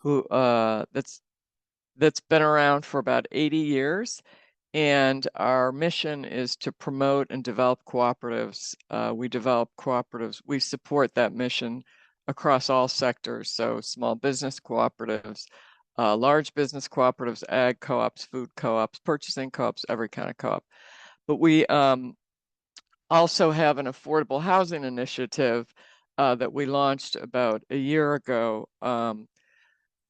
who that's been around for about 80 years. And our mission is to promote and develop cooperatives. We develop cooperatives. We support that mission across all sectors. So small business cooperatives, large business cooperatives, ag co-ops, food co-ops, purchasing co-ops, every kind of co-op. But we also have an affordable housing initiative that we launched about a year ago.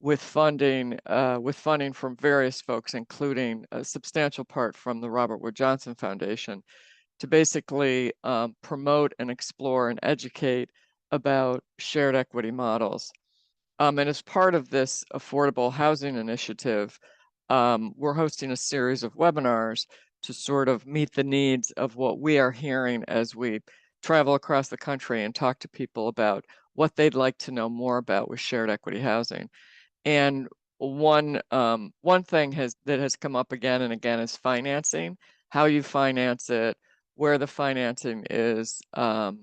With funding from various folks, including a substantial part from the Robert Wood Johnson Foundation, to basically promote and explore and educate about shared equity models. And as part of this affordable housing initiative, we're hosting a series of webinars to sort of meet the needs of what we are hearing as we travel across the country and talk to people about what they'd like to know more about with shared equity housing. And one thing that has come up again and again is financing, how you finance it, where the financing is, and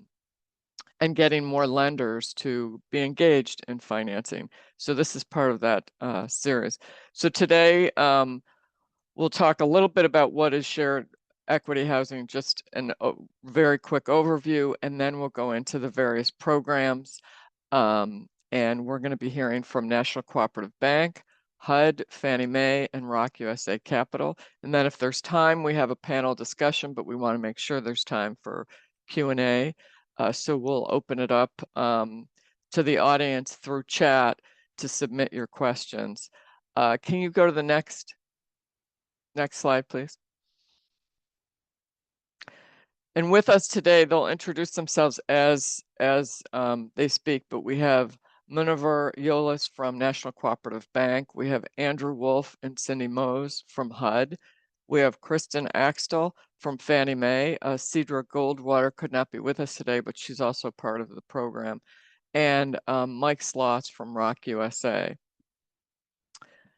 getting more lenders to be engaged in financing. So this is part of that series. So today we'll talk a little bit about what is shared equity housing, just a very quick overview, and then we'll go into the various programs. And we're going to be hearing from National Cooperative Bank, HUD, Fannie Mae, and ROC USA Capital. And then if there's time, we have a panel discussion, but we want to make sure there's time for Q&A. So we'll open it up to the audience through chat to submit your questions. Can you go to the next slide, please? And with us today, they'll introduce themselves as they speak, but we have Munivur Yolis from National Cooperative Bank. We have Andrew Wolf and Cindy Mose from HUD. We have Kristen Axtell from Fannie Mae. Cedra Goldwater could not be with us today, but she's also part of the program. And Mike Sloss from ROC USA.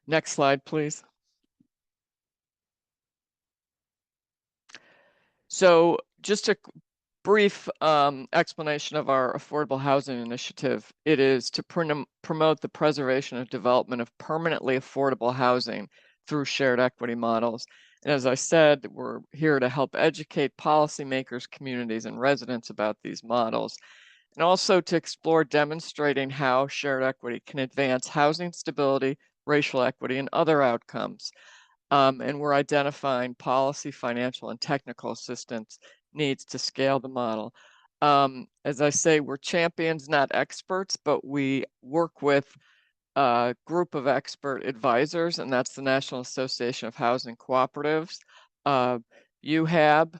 Next slide, please. So just a brief explanation of our affordable housing initiative. It is to promote the preservation and development of permanently affordable housing through shared equity models. And as I said, we're here to help educate policymakers, communities, and residents about these models, and also to explore demonstrating how shared equity can advance housing stability, racial equity, and other outcomes. And we're identifying policy, financial, and technical assistance needs to scale the model. As I say, we're champions, not experts, but we work with a group of expert advisors, and that's the National Association of Housing Cooperatives, UHAB,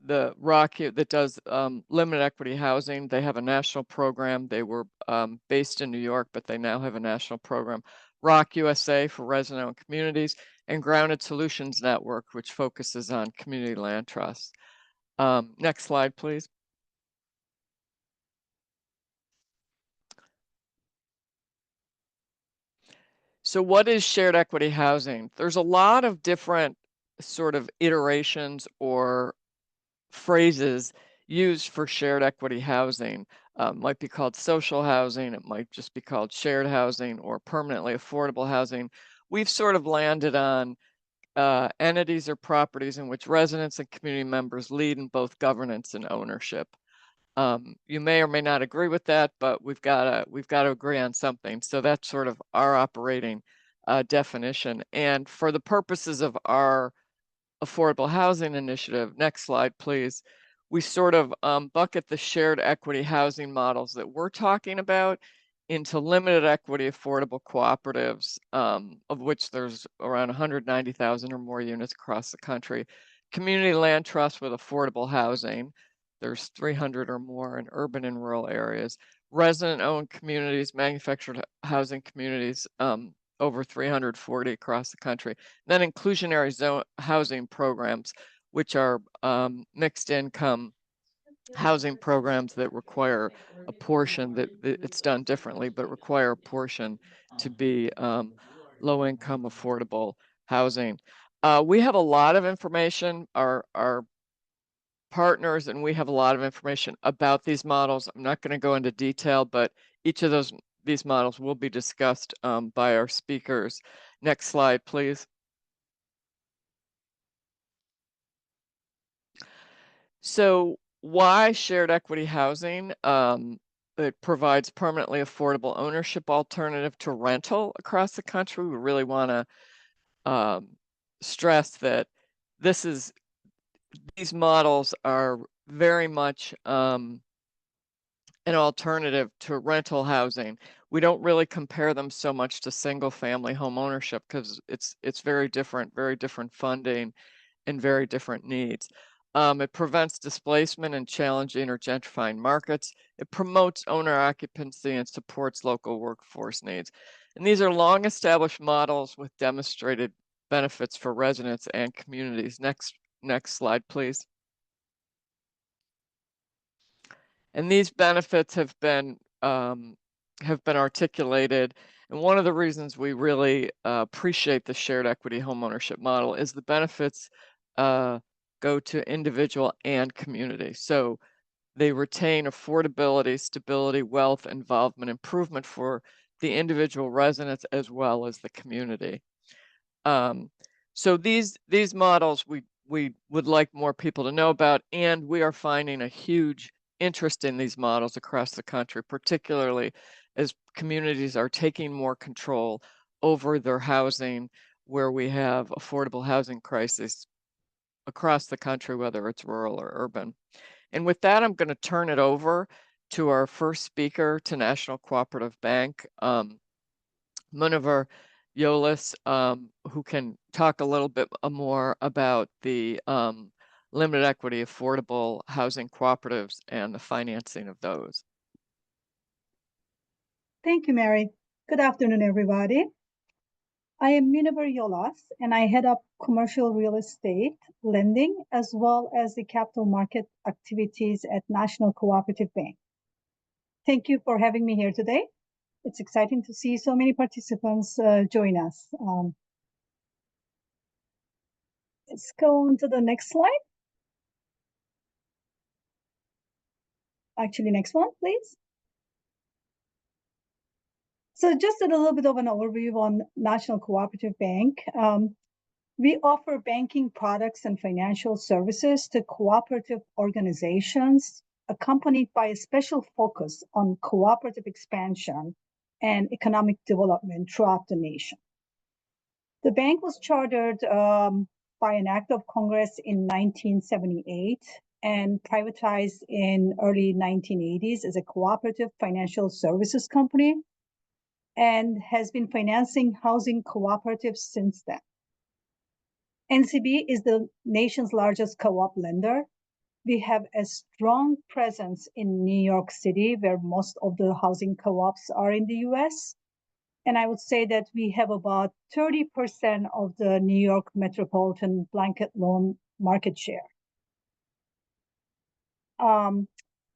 the ROC that does limited equity housing. They have a national program. They were based in New York, but they now have a national program. ROC USA for resident-owned communities, and Grounded Solutions Network, which focuses on community land trusts. Next slide, please. So what is shared equity housing? There's a lot of different sort of iterations or phrases used for shared equity housing. Might be called social housing, it might just be called shared housing or permanently affordable housing. We've sort of landed on entities or properties in which residents and community members lead in both governance and ownership. You may or may not agree with that, but we've got to agree on something. So that's sort of our operating definition. And for the purposes of our affordable housing initiative, next slide, please, we sort of bucket the shared equity housing models that we're talking about into limited equity affordable cooperatives, of which there's around 190,000 or more units across the country. Community land trusts with affordable housing, there's 300 or more in urban and rural areas. Resident-owned communities, manufactured housing communities, over 340 across the country. Then inclusionary zone housing programs, which are mixed income housing programs that require a portion that it's done differently, but require a portion to be low income affordable housing. We have a lot of information. Our partners, and we have a lot of information about these models. I'm not going to go into detail, but each of these models will be discussed by our speakers. Next slide, please. So why shared equity housing? It provides permanently affordable ownership alternative to rental across the country. We really want to stress that these models are very much an alternative to rental housing. We don't really compare them so much to single family home ownership because it's very different funding and very different needs. It prevents displacement in challenging or gentrifying markets. It promotes owner occupancy and supports local workforce needs. And these are long established models with demonstrated benefits for residents and communities. Next slide, please. And these benefits have been articulated. And one of the reasons we really appreciate the shared equity homeownership model is the benefits go to individual and community. So they retain affordability, stability, wealth, involvement, improvement for the individual residents as well as the community. So these models we would like more people to know about, and we are finding a huge interest in these models across the country, particularly as communities are taking more control over their housing, where we have affordable housing crisis across the country, whether it's rural or urban. And with that, I'm going to turn it over to our first speaker, to National Cooperative Bank, Muniver Yolis, who can talk a little bit more about the limited equity affordable housing cooperatives and the financing of those. Thank you, Mary. Good afternoon, everybody. I am Muniver Yolis, and I head up commercial real estate lending as well as the capital market activities at National Cooperative Bank. Thank you for having me here today. It's exciting to see so many participants join us. Let's go on to the next slide. Actually, next one, please. So just a little bit of an overview on National Cooperative Bank. We offer banking products and financial services to cooperative organizations, accompanied by a special focus on cooperative expansion and economic development throughout the nation. The bank was chartered by an act of Congress in 1978 and privatized in early 1980s as a cooperative financial services company, and has been financing housing cooperatives since then. NCB is the nation's largest co-op lender. We have a strong presence in New York City, where most of the housing co-ops are in the US. And I would say that we have about 30% of the New York metropolitan blanket loan market share.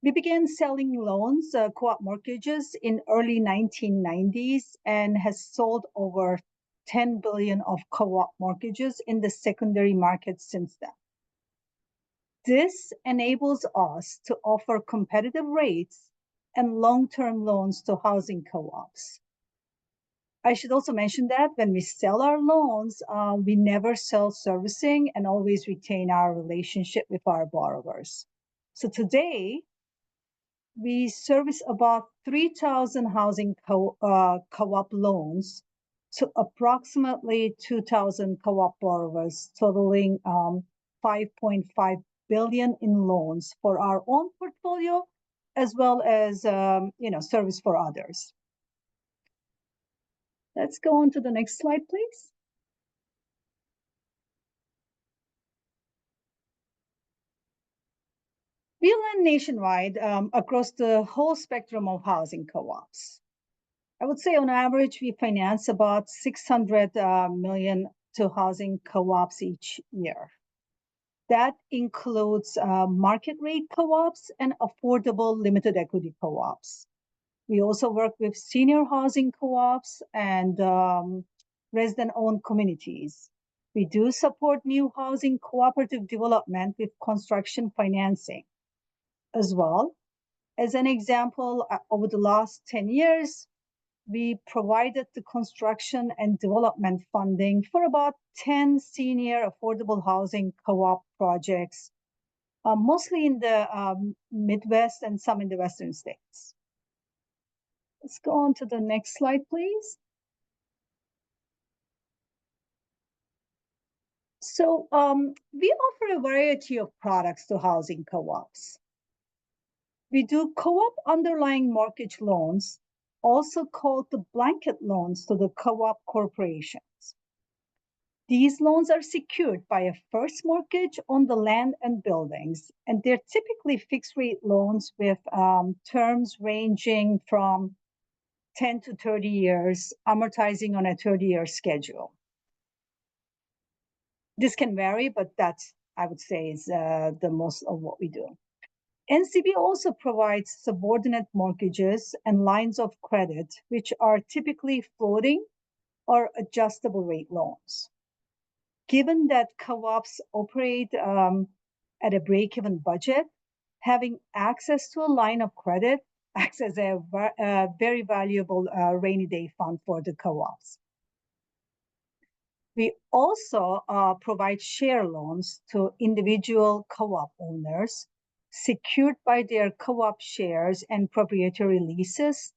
We began selling loans, co-op mortgages, in early 1990s and has sold over 10 billion of co-op mortgages in the secondary market since then. This enables us to offer competitive rates and long-term loans to housing co-ops. I should also mention that when we sell our loans, we never sell servicing and always retain our relationship with our borrowers. So today, we service about 3,000 housing co-op loans to approximately 2,000 co-op borrowers, totaling 5.5 billion in loans for our own portfolio, as well as service for others. Let's go on to the next slide, please. We lend nationwide across the whole spectrum of housing co-ops. I would say on average, we finance about 600 million to housing co-ops each year. That includes market rate co-ops and affordable limited equity co-ops. We also work with senior housing co-ops and resident-owned communities. We do support new housing cooperative development with construction financing as well. As an example, over the last 10 years, we provided the construction and development funding for about 10 senior affordable housing co-op projects, mostly in the Midwest and some in the Western states. Let's go on to the next slide, please. So we offer a variety of products to housing co-ops. We do co-op underlying mortgage loans, also called the blanket loans to the co-op corporations. These loans are secured by a first mortgage on the land and buildings, and they're typically fixed rate loans with terms ranging from 10 to 30 years, amortizing on a 30-year schedule. This can vary, but that's, I would say, is the most of what we do. NCB also provides subordinate mortgages and lines of credit, which are typically floating or adjustable rate loans. Given that co-ops operate at a break-even budget, having access to a line of credit acts as a very valuable rainy day fund for the co-ops. We also provide share loans to individual co-op owners secured by their co-op shares and proprietary leases.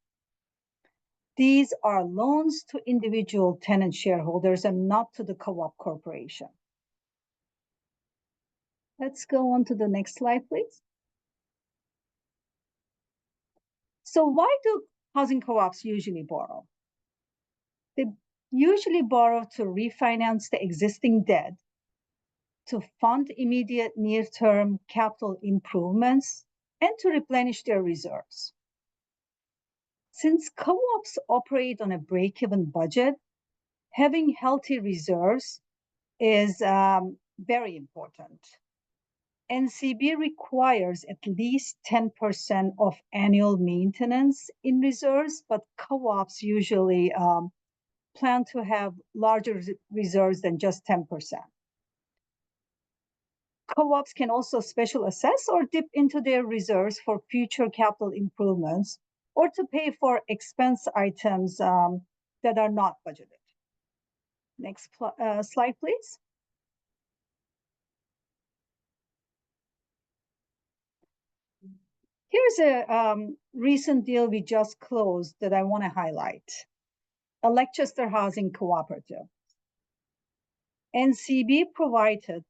These are loans to individual tenant shareholders and not to the co-op corporation. Let's go on to the next slide, please. So why do housing co-ops usually borrow? They usually borrow to refinance the existing debt, to fund immediate near-term capital improvements, and to replenish their reserves. Since co-ops operate on a break-even budget, having healthy reserves is very important. NCB requires at least 10% of annual maintenance in reserves, but co-ops usually plan to have larger reserves than just 10%. Co-ops can also special assess or dip into their reserves for future capital improvements or to pay for expense items that are not budgeted. Next slide, please. Here's a recent deal we just closed that I want to highlight. A Leicester Housing Cooperative. NCB provided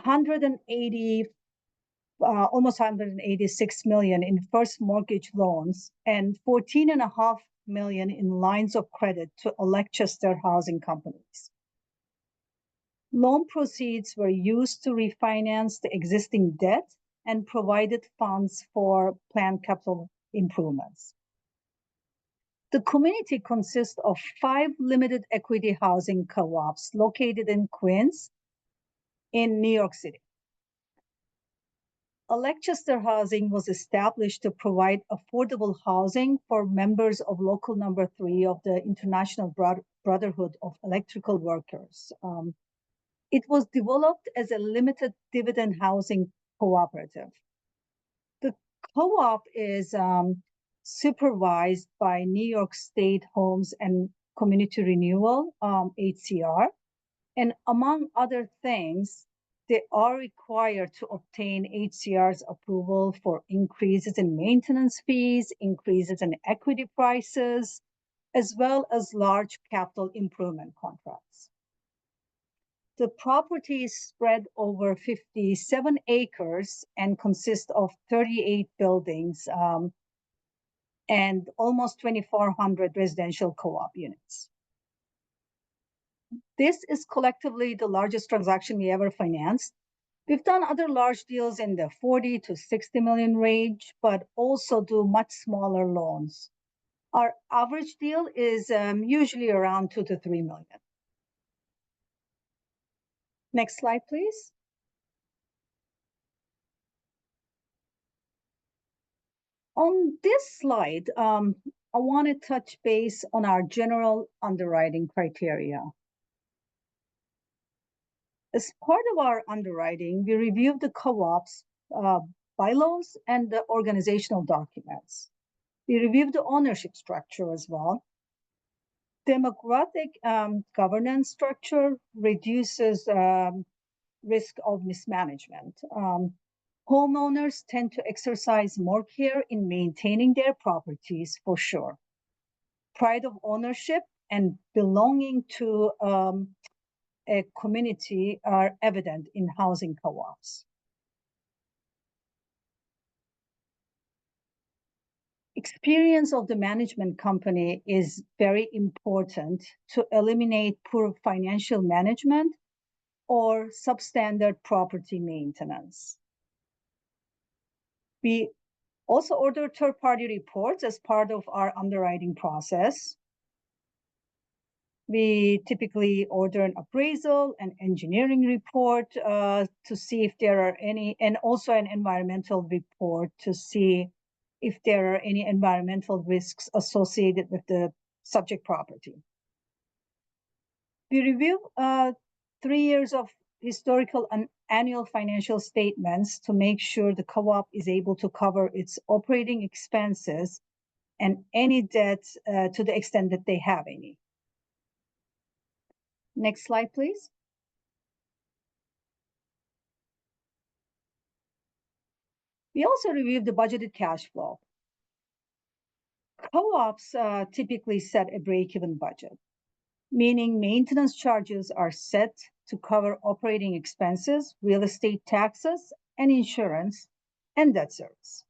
180, almost 186 million in first mortgage loans and 14.5 million in lines of credit to Leicester housing companies. Loan proceeds were used to refinance the existing debt and provided funds for planned capital improvements. The community consists of 5 limited equity housing co-ops located in Queens, in New York City. Leicester Housing was established to provide affordable housing for members of Local Number 3 of the International Brotherhood of Electrical Workers. It was developed as a limited dividend housing cooperative. The co-op is supervised by New York State Homes and Community Renewal, HCR, and among other things, they are required to obtain HCR's approval for increases in maintenance fees, increases in equity prices, as well as large capital improvement contracts. The property is spread over 57 acres and consists of 38 buildings and almost 2,400 residential co-op units. This is collectively the largest transaction we ever financed. We've done other large deals in the 40 to 60 million range, but also do much smaller loans. Our average deal is usually around 2 to 3 million. Next slide, please. On this slide, I want to touch base on our general underwriting criteria. As part of our underwriting, we reviewed the co-op's bylaws and the organizational documents. We reviewed the ownership structure as well. Democratic governance structure reduces risk of mismanagement. Homeowners tend to exercise more care in maintaining their properties for sure. Pride of ownership and belonging to a community are evident in housing co-ops. Experience of the management company is very important to eliminate poor financial management or substandard property maintenance. We also order third-party reports as part of our underwriting process. We typically order an appraisal, an engineering report to see if there are any, and also an environmental report to see if there are any environmental risks associated with the subject property. We review 3 years of historical and annual financial statements to make sure the co-op is able to cover its operating expenses and any debts to the extent that they have any. Next slide, please. We also reviewed the budgeted cash flow. Co-ops typically set a break-even budget, meaning maintenance charges are set to cover operating expenses, real estate taxes, and insurance, and debt service.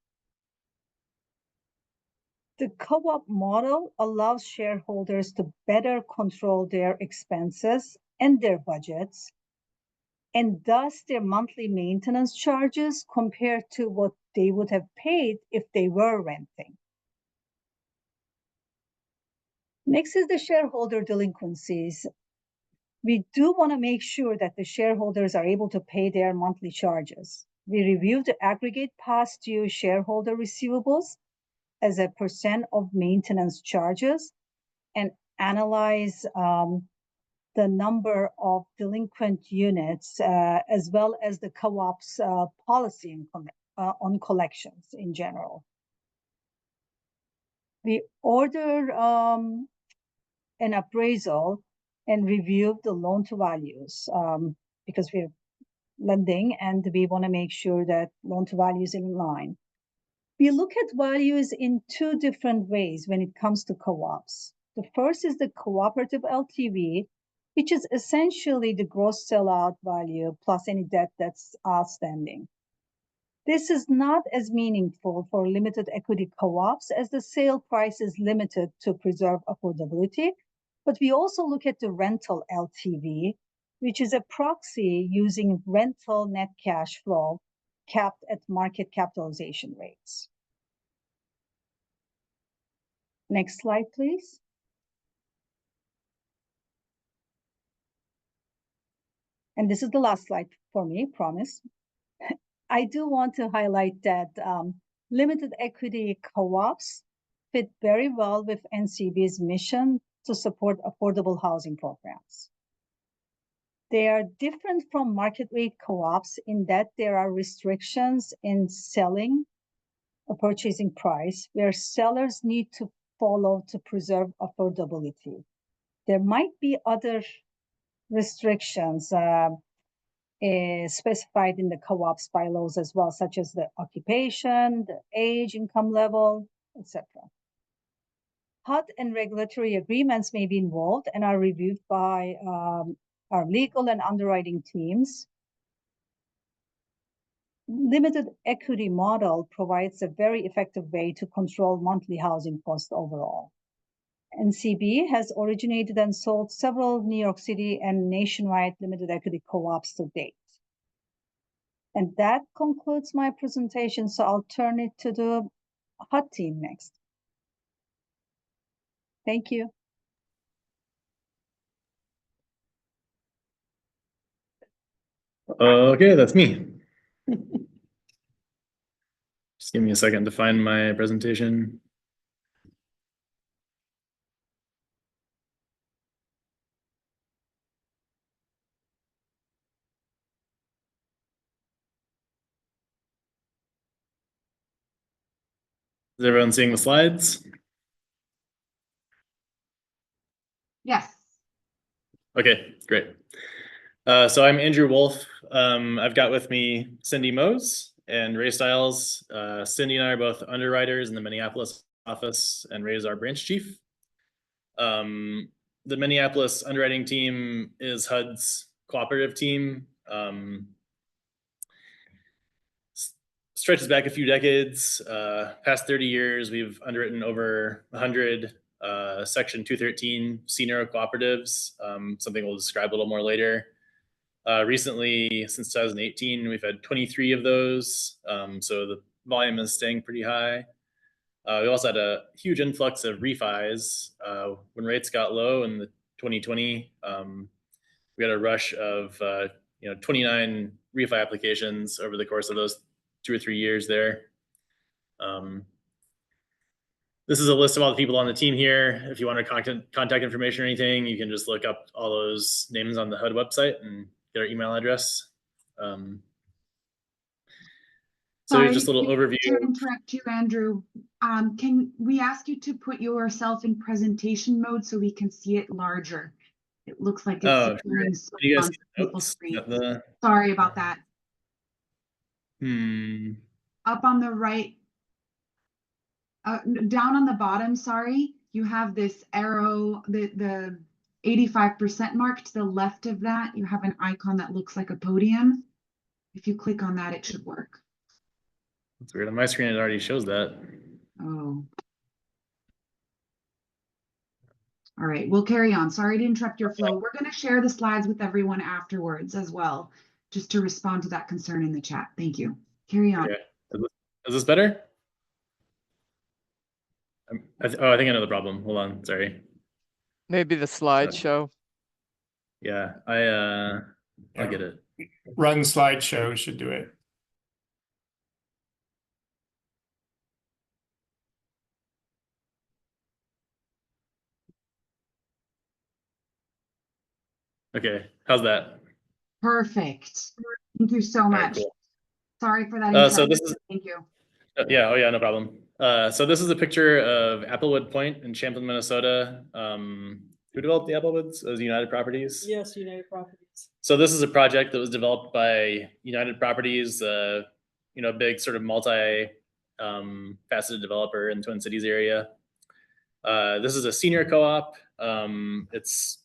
The co-op model allows shareholders to better control their expenses and their budgets, and thus their monthly maintenance charges compared to what they would have paid if they were renting. Next is the shareholder delinquencies. We do want to make sure that the shareholders are able to pay their monthly charges. We review the aggregate past due shareholder receivables as a % of maintenance charges and analyze the number of delinquent units as well as the co-op's policy on collections in general. We order an appraisal and review the loan to values because we're lending and we want to make sure that loan to value is in line. We look at values in 2 different ways when it comes to co-ops. The first is the cooperative LTV, which is essentially the gross sellout value plus any debt that's outstanding. This is not as meaningful for limited equity co-ops as the sale price is limited to preserve affordability, but we also look at the rental LTV, which is a proxy using rental net cash flow capped at market capitalization rates. Next slide, please. And this is the last slide for me, promise. I do want to highlight that limited equity co-ops fit very well with NCB's mission to support affordable housing programs. They are different from market rate co-ops in that there are restrictions in selling a purchasing price where sellers need to follow to preserve affordability. There might be other restrictions specified in the co-op's bylaws as well, such as the occupation, the age, income level, etc. HUD and regulatory agreements may be involved and are reviewed by our legal and underwriting teams. Limited equity model provides a very effective way to control monthly housing costs overall. NCB has originated and sold several New York City and nationwide limited equity co-ops to date. And that concludes my presentation, so I'll turn it to the HUD team next. Thank you. Okay, that's me. Just give me a second to find my presentation. Is everyone seeing the slides? Yes. Okay, great. So I'm Andrew Wolf. I've got with me Cindy Mose and Ray Stiles. Cindy and I are both underwriters in the Minneapolis office, and Ray is our branch chief. The Minneapolis underwriting team is HUD's cooperative team. Stretches back a few decades. Past 30 years, we've underwritten over 100 Section 213 senior cooperatives, something we'll describe a little more later. Recently, since 2018, we've had 23 of those, so the volume is staying pretty high. We also had a huge influx of refis. When rates got low in the 2020, we had a rush of 29 refi applications over the course of those 2 or 3 years there. This is a list of all the people on the team here. If you want contact information or anything, you can just look up all those names on the HUD website and get our email address. So Sorry, just a little overview. To interrupt you, Andrew, can we ask you to put yourself in presentation mode so we can see it larger? It looks like it's Sure. You guys on see the people's notes? screens. Sorry about that. Up on the right, down on the bottom, sorry, you have this arrow, the 85% mark. To the left of that, you have an icon that looks like a podium. If you click on that, it should work. That's weird. On my screen, it already shows that. Oh. All right, we'll carry on. Sorry to interrupt your flow. We're going to share the slides with everyone afterwards as well, just to respond to that concern in the chat. Thank you. Carry on. Okay. Is this better? I think I know the problem. Hold on. Sorry. Maybe the slideshow. Yeah, I'll get it. Run slideshow should do it. Okay, how's that? Perfect. Thank you so All right, much. cool. Sorry for that. So this is Thank you. yeah, oh yeah, no problem. So this is a picture of Applewood Point in Champlin, Minnesota. Who developed the Applewoods? It was United Properties. Yes, United Properties. So this is a project that was developed by United Properties, big sort of faceted developer in the Twin Cities area. This is a senior co-op. It's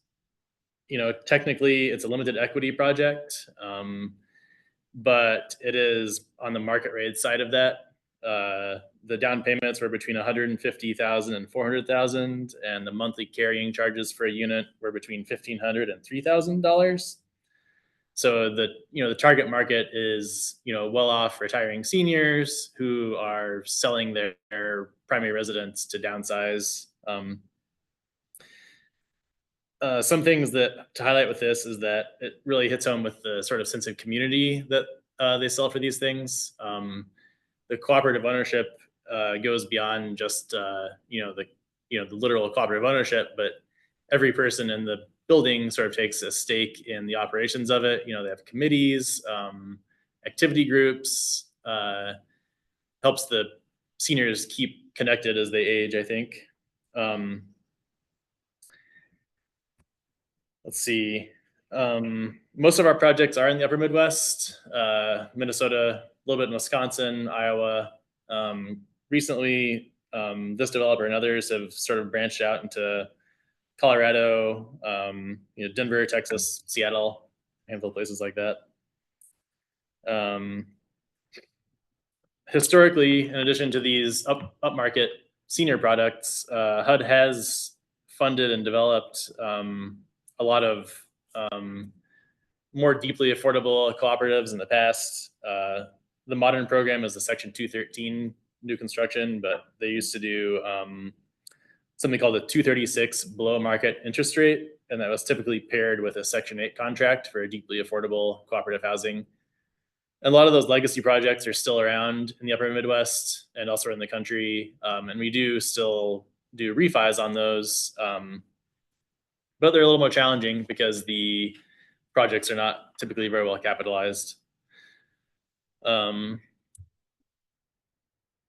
technically it's a limited equity project, but it is on the market rate side of that. The down payments were between $150,000 and $400,000, and the monthly carrying charges for a unit were between $1,500 and $3,000. So the target market is well off retiring seniors who are selling their primary residence to downsize. Some things to highlight with this is that it really hits home with the sort of sense of community that they sell for these things. The cooperative ownership goes beyond just the literal cooperative ownership, but every person in the building sort of takes a stake in the operations of it. They have committees, activity groups, helps the seniors keep connected as they age, I think. Let's see. Most of our projects are in the upper Midwest, Minnesota, a little bit in Wisconsin, Iowa. Recently, this developer and others have sort of branched out into Colorado, Denver, Texas, Seattle, a handful of places like that. Historically, in addition to these upmarket senior products, HUD has funded and developed a lot of more deeply affordable cooperatives in the past. The modern program is the Section 213 new construction, but they used to do something called a 236 below market interest rate, and that was typically paired with a Section 8 contract for deeply affordable cooperative housing. And a lot of those legacy projects are still around in the upper Midwest and elsewhere in the country, and we do still do refis on those, but they're a little more challenging because the projects are not typically very well capitalized.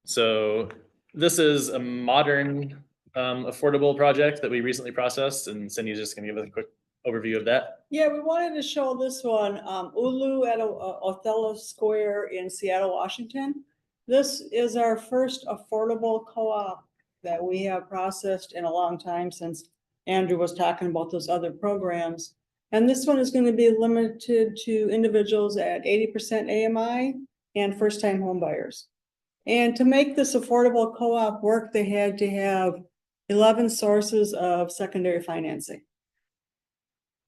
So this is a modern affordable project that we recently processed, and Cindy's just going to give us a quick overview of that. Yeah, we wanted to show this one, Ulu at Othello Square in Seattle, Washington. This is our first affordable co-op that we have processed in a long time, since Andrew was talking about those other programs. And this one is going to be limited to individuals at 80% AMI and first-time home buyers. And to make this affordable co-op work, they had to have 11 sources of secondary financing.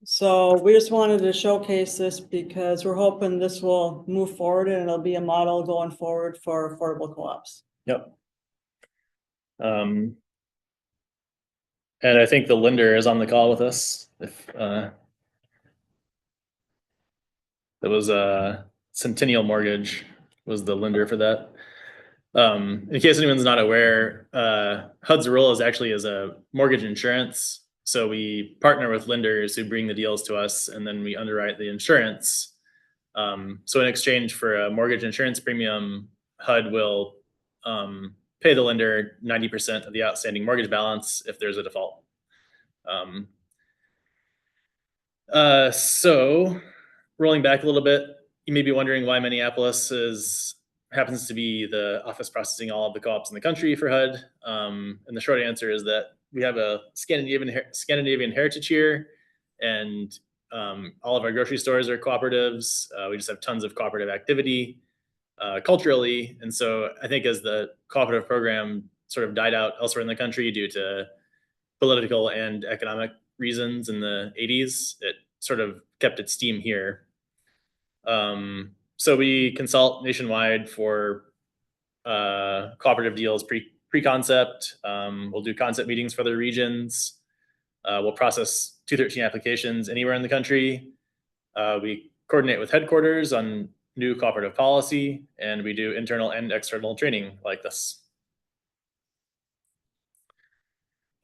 So we just wanted to showcase this because we're hoping this will move forward and it'll be a model going forward for affordable co-ops. Yep. And I think the lender is on the call with us. If it was Centennial Mortgage was the lender for that. In case anyone's not aware, HUD's role is actually as a mortgage insurance. So we partner with lenders who bring the deals to us, and then we underwrite the insurance. So in exchange for a mortgage insurance premium, HUD will pay the lender 90% of the outstanding mortgage balance if there's a default. So rolling back a little bit, you may be wondering why Minneapolis happens to be the office processing all of the co-ops in the country for HUD. And the short answer is that we have a Scandinavian heritage here, and all of our grocery stores are cooperatives. We just have tons of cooperative activity culturally. And so I think as the cooperative program sort of died out elsewhere in the country due to political and economic reasons in the 80s, it sort of kept its steam here. So we consult nationwide for cooperative deals pre-concept. We'll do concept meetings for the regions. We'll process 213 applications anywhere in the country. We coordinate with headquarters on new cooperative policy, and we do internal and external training like this.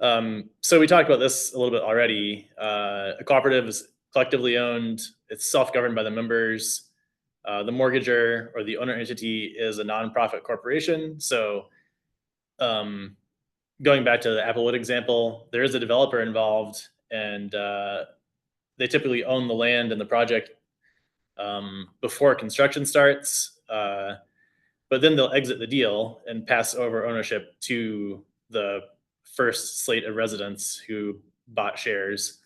So we talked about this a little bit already. A cooperative is collectively owned. It's self-governed by the members. The mortgager or the owner entity is a nonprofit corporation. So going back to the Applewood example, there is a developer involved, and they typically own the land and the project before construction starts. But then they'll exit the deal and pass over ownership to the first slate of residents who bought shares.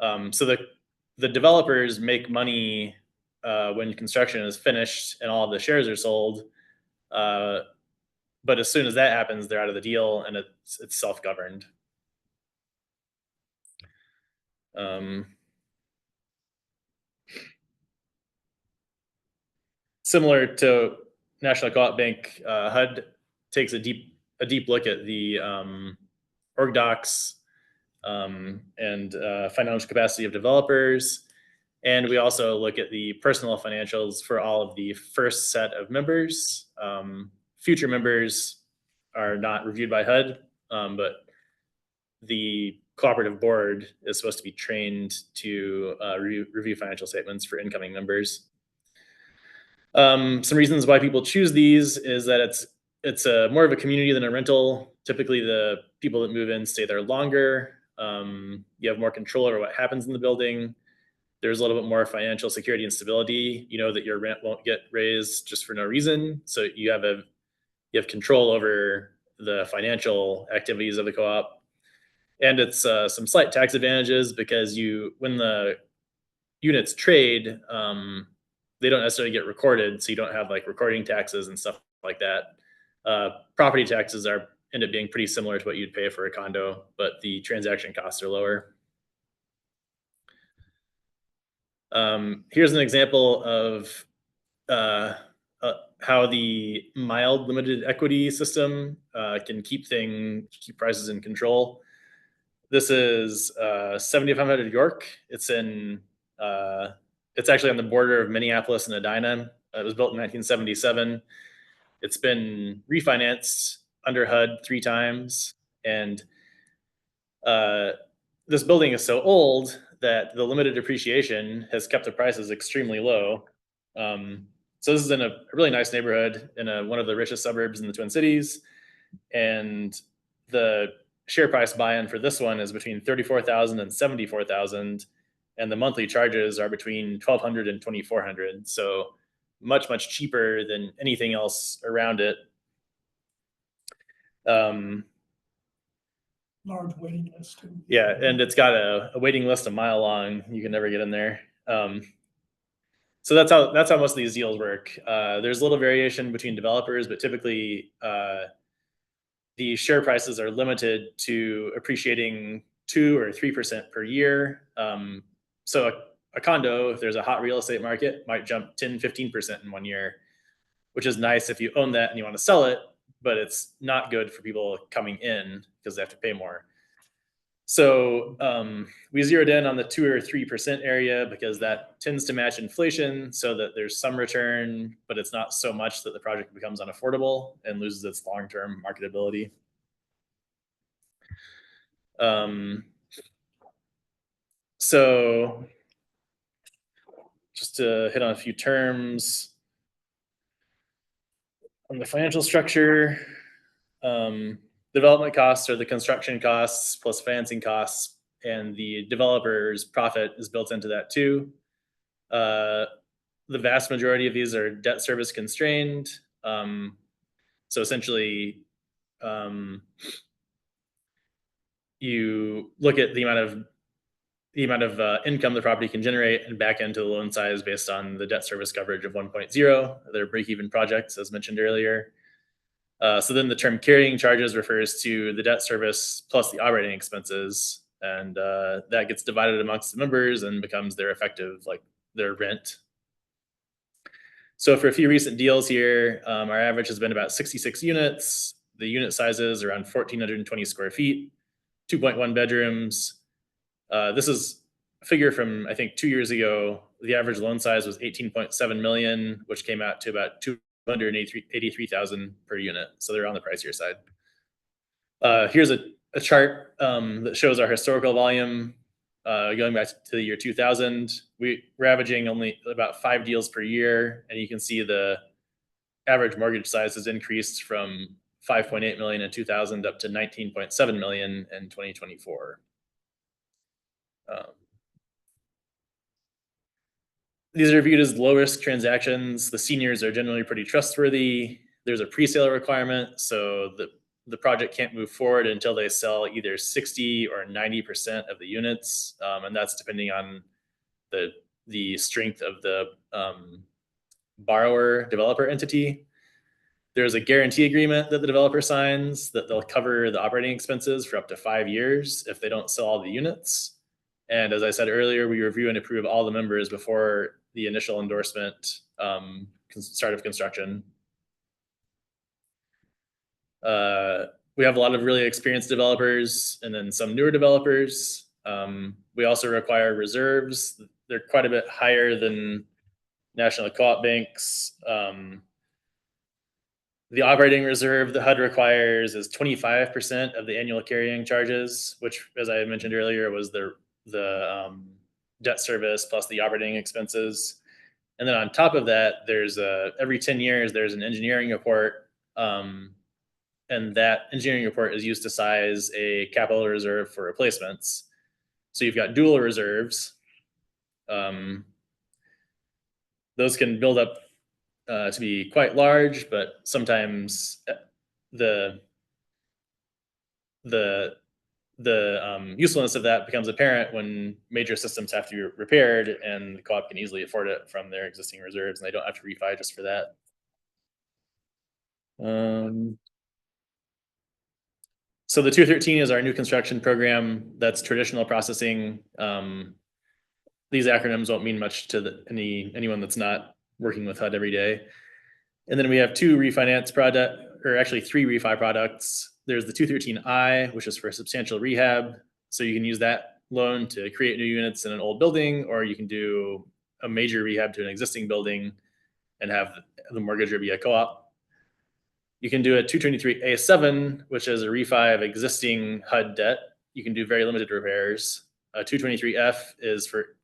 So the developers make money when construction is finished and all of the shares are sold. But as soon as that happens, they're out of the deal, and it's self-governed. Similar to National Co-op Bank, HUD takes a deep look at the org docs and financial capacity of developers. And we also look at the personal financials for all of the first set of members. Future members are not reviewed by HUD, but the cooperative board is supposed to be trained to review financial statements for incoming members. Some reasons why people choose these is that it's more of a community than a rental. Typically, the people that move in stay there longer. You have more control over what happens in the building. There's a little bit more financial security and stability. You know that your rent won't get raised just for no reason. So you have control over the financial activities of the co-op. And it's some slight tax advantages because when the units trade, they don't necessarily get recorded. So you don't have like recording taxes and stuff like that. Property taxes end up being pretty similar to what you'd pay for a condo, but the transaction costs are lower. Here's an example of how the mild limited equity system can keep prices in control. This is 7500 York. It's actually on the border of Minneapolis and Edina. It was built in 1977. It's been refinanced under HUD 3 times, and this building is so old that the limited depreciation has kept the prices extremely low. So this is in a really nice neighborhood in one of the richest suburbs in the Twin Cities. and the share price buy-in for this one is between 34,000 and 74,000, and the monthly charges are between 1,200 and 2,400. So much cheaper than anything else around it. Large waiting list too. Yeah, and it's got a waiting list a mile long. You can never get in there. So that's how most of these deals work. There's a little variation between developers, but typically the share prices are limited to appreciating 2 or 3% per year. So a condo, if there's a hot real estate market, might jump 10, 15% in 1 year, which is nice if you own that and you want to sell it, but it's not good for people coming in because they have to pay more. So we zeroed in on the 2 or 3% area because that tends to match inflation, so that there's some return, but it's not so much that the project becomes unaffordable and loses its long-term marketability. So just to hit on a few terms on the financial structure, development costs are the construction costs plus financing costs, and the developer's profit is built into that too. The vast majority of these are debt service constrained. So essentially, you look at the amount of income the property can generate and back into the loan size based on the debt service coverage of 1.0. They're break-even projects, as mentioned earlier. So then the term carrying charges refers to the debt service plus the operating expenses, and that gets divided amongst the members and becomes their effective, like their rent. So for a few recent deals here, our average has been about 66 units. The unit sizes around 1,420 square feet, 2.1 bedrooms. This is a figure from, I think, 2 years ago. The average loan size was 18.7 million, which came out to about 283,000 per unit. So they're on the pricier side. Here's a chart that shows our historical volume going back to the year 2000. We're averaging only about 5 deals per year, and you can see the average mortgage size has increased from 5.8 million in 2000 up to 19.7 million in 2024. These are viewed as low-risk transactions. The seniors are generally pretty trustworthy. There's a pre-sale requirement, so the project can't move forward until they sell either 60 or 90% of the units, and that's depending on the strength of the borrower developer entity. There's a guarantee agreement that the developer signs that they'll cover the operating expenses for up to 5 years if they don't sell all the units. And as I said earlier, we review and approve all the members before the initial endorsement, start of construction. We have a lot of really experienced developers and then some newer developers. We also require reserves. They're quite a bit higher than national co-op banks. The operating reserve the HUD requires is 25% of the annual carrying charges, which, as I mentioned earlier, was the debt service plus the operating expenses. And then on top of that, there's every 10 years, there's an engineering report. And that engineering report is used to size a capital reserve for replacements. So you've got dual reserves. Those can build up to be quite large, but sometimes the usefulness of that becomes apparent when major systems have to be repaired, and the co-op can easily afford it from their existing reserves, and they don't have to refi just for that. So the 213 is our new construction program. That's traditional processing. These acronyms won't mean much to anyone that's not working with HUD every day. And then we have 2 refinance product, or actually 3 refi products. There's the 213I, which is for substantial rehab. So you can use that loan to create new units in an old building, or you can do a major rehab to an existing building and have the mortgager be a co-op. You can do a 223A7, which is a refi of existing HUD debt. You can do very limited repairs. A 223F is for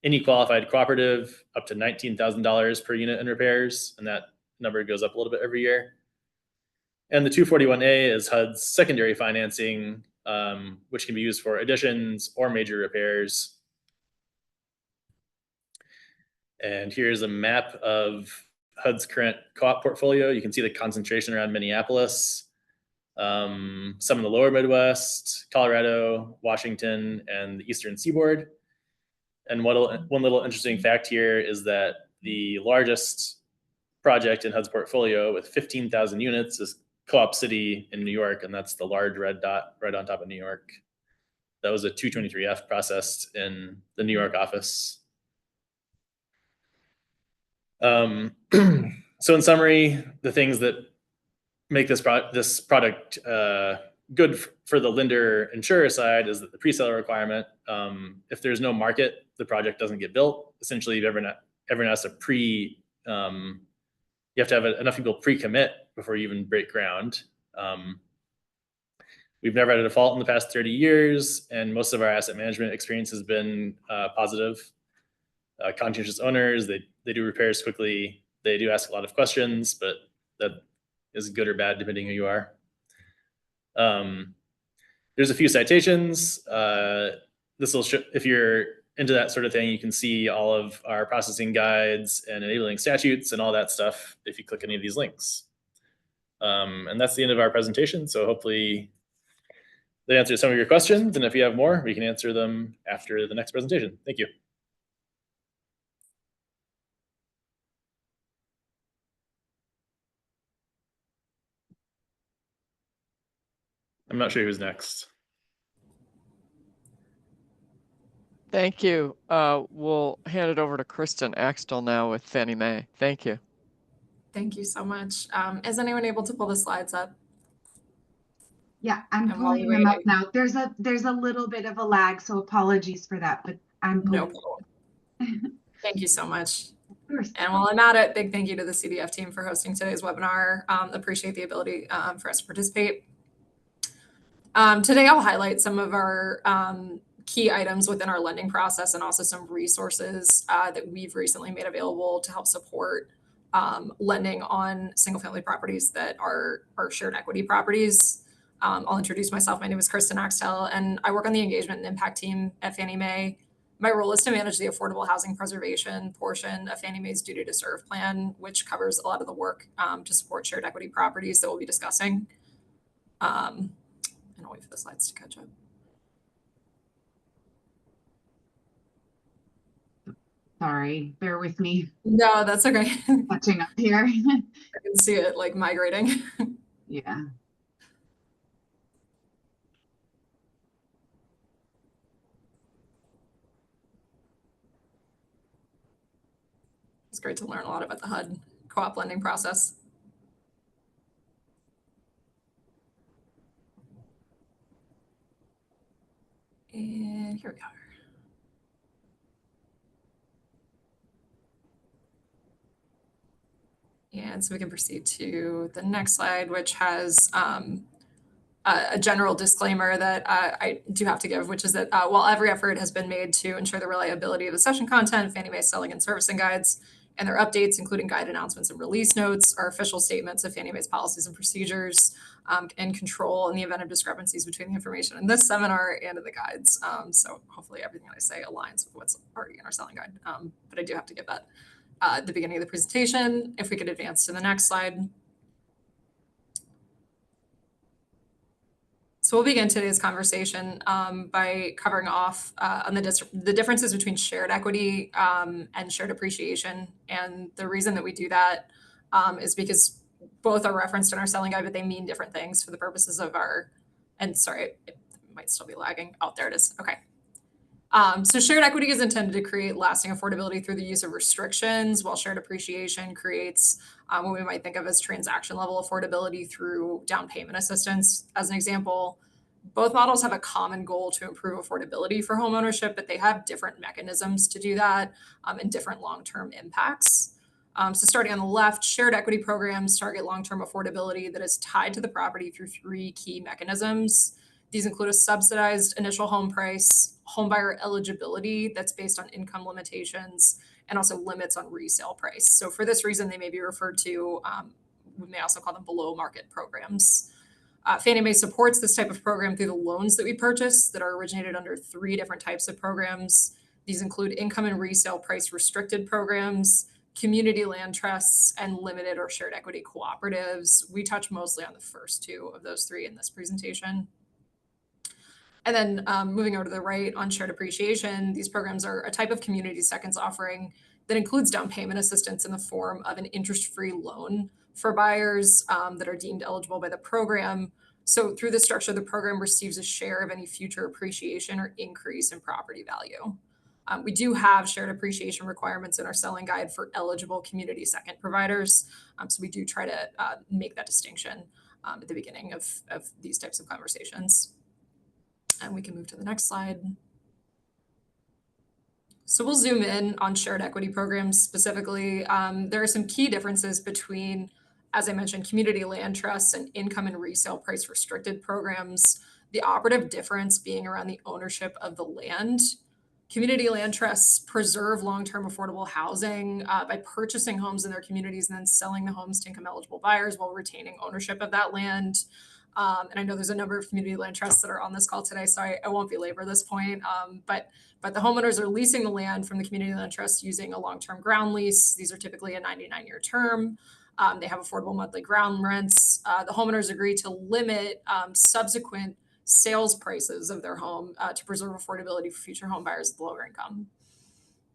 any qualified cooperative up to $19,000 per unit in repairs, and that number goes up a little bit every year. And the 241A is HUD's secondary financing, which can be used for additions or major repairs. And here's a map of HUD's current co-op portfolio. You can see the concentration around Minneapolis, some in the lower Midwest, Colorado, Washington, and the Eastern Seaboard. And one little interesting fact here is that the largest project in HUD's portfolio with 15,000 units is Co-op City in New York, and that's the large red dot right on top of New York. That was a 223F processed in the New York office. So in summary, the things that make this product good for the lender insurer side is that the pre-seller requirement, if there's no market, the project doesn't get built. Essentially, everyone has to you have to have enough people pre-commit before you even break ground. We've never had a default in the past 30 years, and most of our asset management experience has been positive. Conscientious owners, they do repairs quickly. They do ask a lot of questions, but that is good or bad depending who you are. There's a few citations. This will show, if you're into that sort of thing, you can see all of our processing guides and enabling statutes and all that stuff if you click any of these links. And that's the end of our presentation. So hopefully that answers some of your questions. And if you have more, we can answer them after the next presentation. Thank you. I'm not sure who's next. Thank you. We'll hand it over to Kristen Axtell now with Fannie Mae. Thank you. Thank you so much. Is anyone able to pull the slides up? Yeah, I'm pulling them up now. There's a little bit of a lag, so apologies for that, but I'm pulling. No problem. Thank you so much. Of course. And while I'm at it, big thank you to the CDF team for hosting today's webinar. Appreciate the ability for us to participate. Today, I'll highlight some of our key items within our lending process and also some resources that we've recently made available to help support lending on single-family properties that are shared equity properties. I'll introduce myself. My name is Kristen Axtell, and I work on the engagement and impact team at Fannie Mae. My role is to manage the affordable housing preservation portion of Fannie Mae's duty to serve plan, which covers a lot of the work to support shared equity properties that we'll be discussing. And I'll wait for the slides to catch up. Sorry, bear with me. No, that's okay. Catching up here. I can see it like migrating. Yeah. It's great to learn a lot about the HUD co-op lending process. And here we go. And so we can proceed to the next slide, which has a general disclaimer that I do have to give, which is that while every effort has been made to ensure the reliability of the session content, Fannie Mae's selling and servicing guides and their updates, including guide announcements and release notes, are official statements of Fannie Mae's policies and procedures and control in the event of discrepancies between the information in this seminar and in the guides. So hopefully everything that I say aligns with what's already in our selling guide. But I do have to give that at the beginning of the presentation. If we could advance to the next slide. So we'll begin today's conversation by covering off on the differences between shared equity and shared appreciation. And the reason that we do that is because both are referenced in our selling guide, but they mean different things for the purposes of our, and sorry, it might still be lagging. Oh, there it is. Okay. So shared equity is intended to create lasting affordability through the use of restrictions, while shared appreciation creates what we might think of as transaction level affordability through down payment assistance. As an example, both models have a common goal to improve affordability for homeownership, but they have different mechanisms to do that and different long-term impacts. So starting on the left, shared equity programs target long-term affordability that is tied to the property through three key mechanisms. These include a subsidized initial home price, homebuyer eligibility that's based on income limitations, and also limits on resale price. So for this reason, they may be referred to we may also call them below market programs. Fannie Mae supports this type of program through the loans that we purchase that are originated under 3 different types of programs. These include income and resale price restricted programs, community land trusts, and limited or shared equity cooperatives. We touch mostly on the first 2 of those 3 in this presentation. And then moving over to the right on shared appreciation, these programs are a type of community seconds offering that includes down payment assistance in the form of an interest-free loan for buyers that are deemed eligible by the program. So through the structure, the program receives a share of any future appreciation or increase in property value. We do have shared appreciation requirements in our selling guide for eligible community second providers. So we do try to make that distinction at the beginning of these types of conversations. And we can move to the next slide. So we'll zoom in on shared equity programs specifically. There are some key differences between, as I mentioned, community land trusts and income and resale price restricted programs. The operative difference being around the ownership of the land. Community land trusts preserve long-term affordable housing by purchasing homes in their communities and then selling the homes to income eligible buyers while retaining ownership of that land. And I know there's a number of community land trusts that are on this call today, so I won't belabor this point. But the homeowners are leasing the land from the community land trust using a long-term ground lease. These are typically a 99-year term. They have affordable monthly ground rents. The homeowners agree to limit subsequent sales prices of their home to preserve affordability for future home buyers with lower income.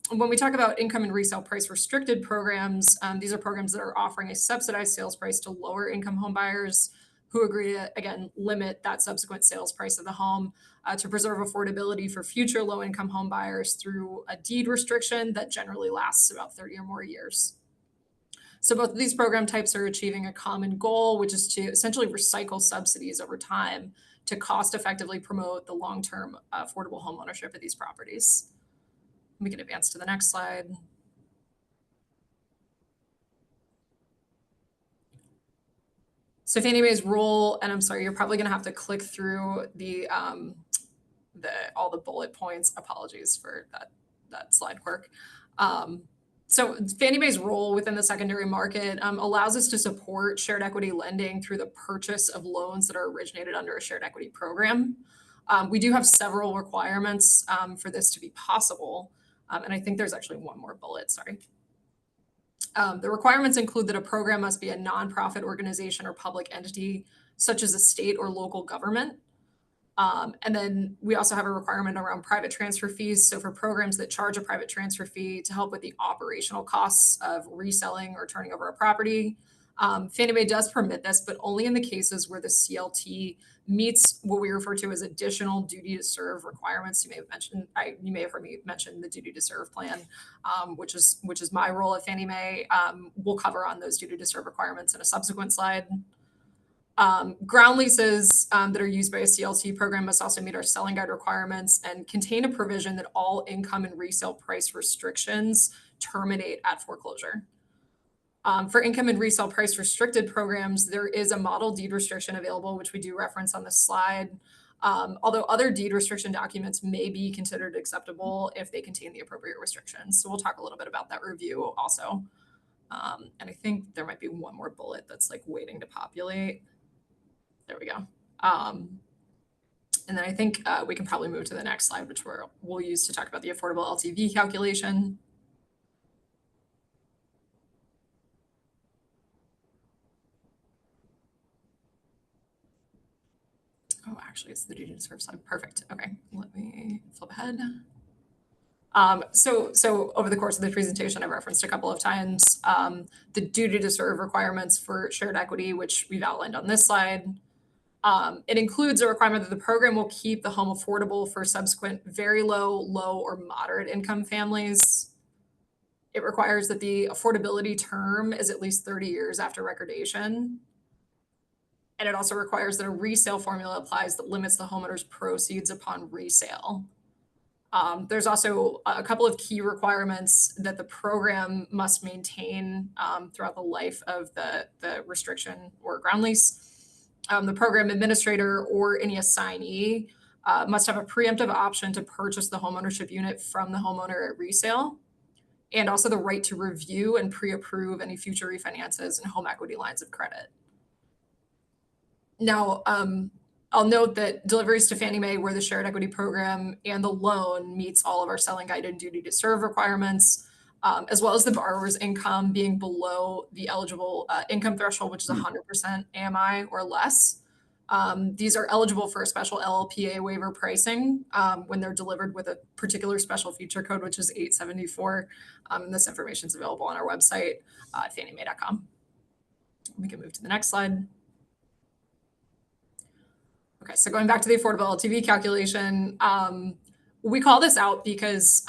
When we talk about income and resale price restricted programs, these are programs that are offering a subsidized sales price to lower income home buyers who agree to, again, limit that subsequent sales price of the home to preserve affordability for future low-income home buyers through a deed restriction that generally lasts about 30 or more years. So both of these program types are achieving a common goal, which is to essentially recycle subsidies over time to cost effectively promote the long-term affordable home ownership of these properties. We can advance to the next slide. So Fannie Mae's role, and I'm sorry, you're probably gonna have to click through all the bullet points. Apologies for that slide quirk. So Fannie Mae's role within the secondary market allows us to support shared equity lending through the purchase of loans that are originated under a shared equity program. We do have several requirements for this to be possible. And I think there's actually one more bullet, sorry. The requirements include that a program must be a nonprofit organization or public entity, such as a state or local government. And then we also have a requirement around private transfer fees. So for programs that charge a private transfer fee to help with the operational costs of reselling or turning over a property, Fannie Mae does permit this, but only in the cases where the CLT meets what we refer to as additional duty to serve requirements. You may have mentioned, you may have heard me mention the duty to serve plan, which is my role at Fannie Mae. We'll cover on those duty to serve requirements in a subsequent slide. Ground leases that are used by a CLT program must also meet our selling guide requirements and contain a provision that all income and resale price restrictions terminate at foreclosure. For income and resale price restricted programs, there is a model deed restriction available, which we do reference on this slide. Although other deed restriction documents may be considered acceptable if they contain the appropriate restrictions. So we'll talk a little bit about that review also. And I think there might be one more bullet that's like waiting to populate. There we go. And then I think we can probably move to the next slide, which we'll use to talk about the affordable LTV calculation. Oh, actually, it's the duty to serve slide. Perfect. Okay, let me flip ahead. So over the course of the presentation, I've referenced a couple of times the duty to serve requirements for shared equity, which we've outlined on this slide. It includes a requirement that the program will keep the home affordable for subsequent very low, or moderate income families. It requires that the affordability term is at least 30 years after recordation. And it also requires that a resale formula applies that limits the homeowner's proceeds upon resale. There's also a couple of key requirements that the program must maintain throughout the life of the restriction or ground lease. The program administrator or any assignee must have a preemptive option to purchase the homeownership unit from the homeowner at resale. and also the right to review and pre-approve any future refinances and home equity lines of credit. Now, I'll note that deliveries to Fannie Mae, where the shared equity program and the loan meets all of our selling guide and duty to serve requirements, as well as the borrower's income being below the eligible income threshold, which is 100% AMI or less. These are eligible for a special LLPA waiver pricing when they're delivered with a particular special feature code, which is 874. And this information is available on our website, fanniemae.com. We can move to the next slide. Okay, so going back to the affordable LTV calculation, we call this out because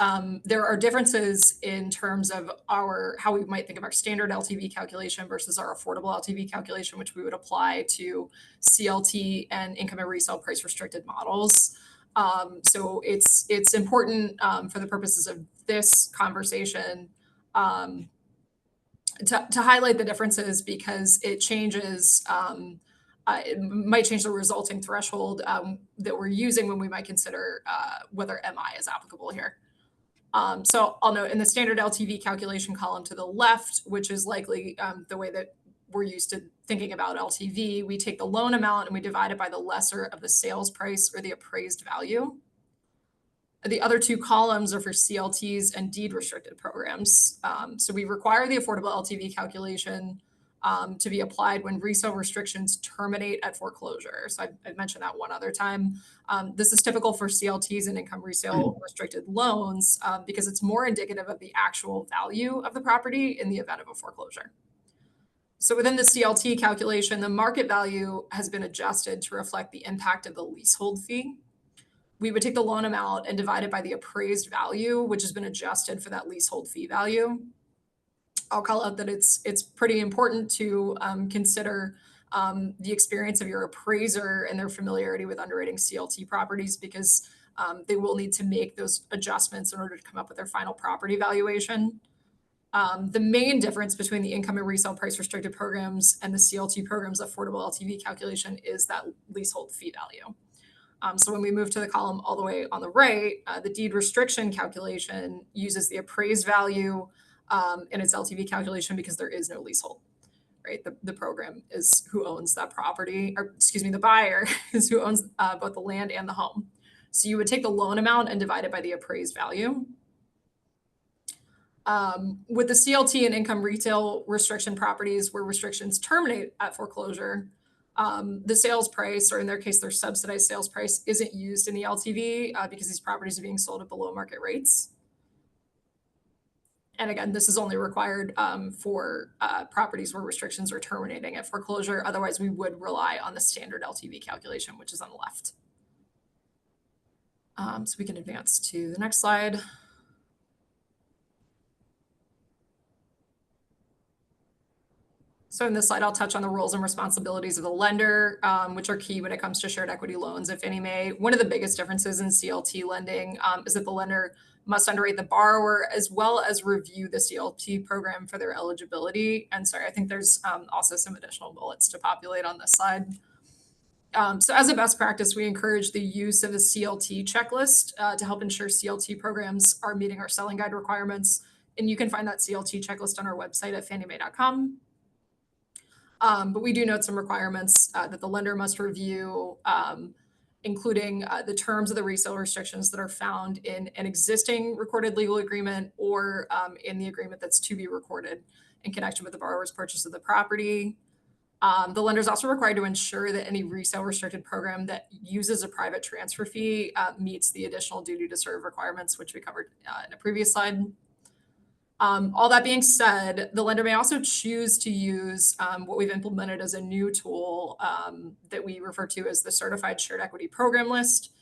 there are differences in terms of how we might think of our standard LTV calculation versus our affordable LTV calculation, which we would apply to CLT and income and resale price restricted models. So it's important for the purposes of this conversation to highlight the differences, because it changes. It might change the resulting threshold that we're using when we might consider whether MI is applicable here. So I'll note in the standard LTV calculation column to the left, which is likely the way that we're used to thinking about LTV, we take the loan amount and we divide it by the lesser of the sales price or the appraised value. The other two columns are for CLTs and deed restricted programs. So we require the affordable LTV calculation to be applied when resale restrictions terminate at foreclosure. So I've mentioned that one other time. This is typical for CLTs and income resale restricted loans because it's more indicative of the actual value of the property in the event of a foreclosure. So within the CLT calculation, the market value has been adjusted to reflect the impact of the leasehold fee. We would take the loan amount and divide it by the appraised value, which has been adjusted for that leasehold fee value. I'll call out that it's pretty important to consider the experience of your appraiser and their familiarity with underwriting CLT properties, because they will need to make those adjustments in order to come up with their final property valuation. The main difference between the income and resale price restricted programs and the CLT program's affordable LTV calculation is that leasehold fee value. So when we move to the column all the way on the right, the deed restriction calculation uses the appraised value in its LTV calculation because there is no leasehold, right? The program is who owns that property, or excuse me, the buyer is who owns both the land and the home. So you would take the loan amount and divide it by the appraised value. With the CLT and income retail restriction properties where restrictions terminate at foreclosure, the sales price, or in their case, their subsidized sales price, isn't used in the LTV because these properties are being sold at below market rates. And again, this is only required for properties where restrictions are terminating at foreclosure. Otherwise, we would rely on the standard LTV calculation, which is on the left. So we can advance to the next slide. So in this slide, I'll touch on the roles and responsibilities of the lender, which are key when it comes to shared equity loans at Fannie Mae. One of the biggest differences in CLT lending is that the lender must underwrite the borrower as well as review the CLT program for their eligibility. And sorry, I think there's also some additional bullets to populate on this slide. So as a best practice, we encourage the use of a CLT checklist to help ensure CLT programs are meeting our selling guide requirements. And you can find that CLT checklist on our website at fanniemae.com. But we do note some requirements that the lender must review, including the terms of the resale restrictions that are found in an existing recorded legal agreement or in the agreement that's to be recorded in connection with the borrower's purchase of the property. The lender is also required to ensure that any resale restricted program that uses a private transfer fee meets the additional duty to serve requirements, which we covered in a previous slide. All that being said, the lender may also choose to use what we've implemented as a new tool that we refer to as the Certified Shared Equity Program List.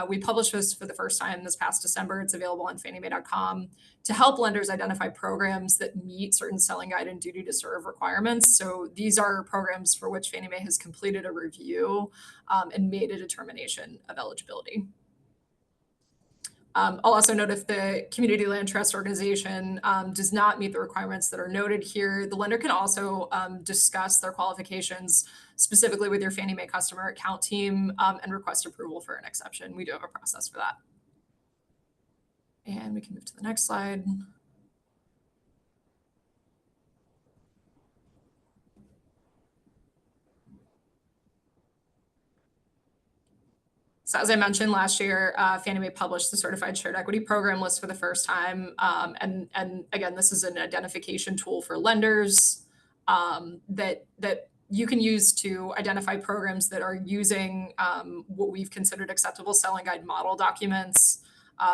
We published this for the first time this past December. It's available on fanniemae.com to help lenders identify programs that meet certain selling guide and duty to serve requirements. So these are programs for which Fannie Mae has completed a review and made a determination of eligibility. I'll also note if the community land trust organization does not meet the requirements that are noted here, the lender can also discuss their qualifications specifically with your Fannie Mae customer account team and request approval for an exception. We do have a process for that. And we can move to the next slide. So as I mentioned last year, Fannie Mae published the Certified Shared Equity Program list for the first time. And again, this is an identification tool for lenders that you can use to identify programs that are using what we've considered acceptable selling guide model documents,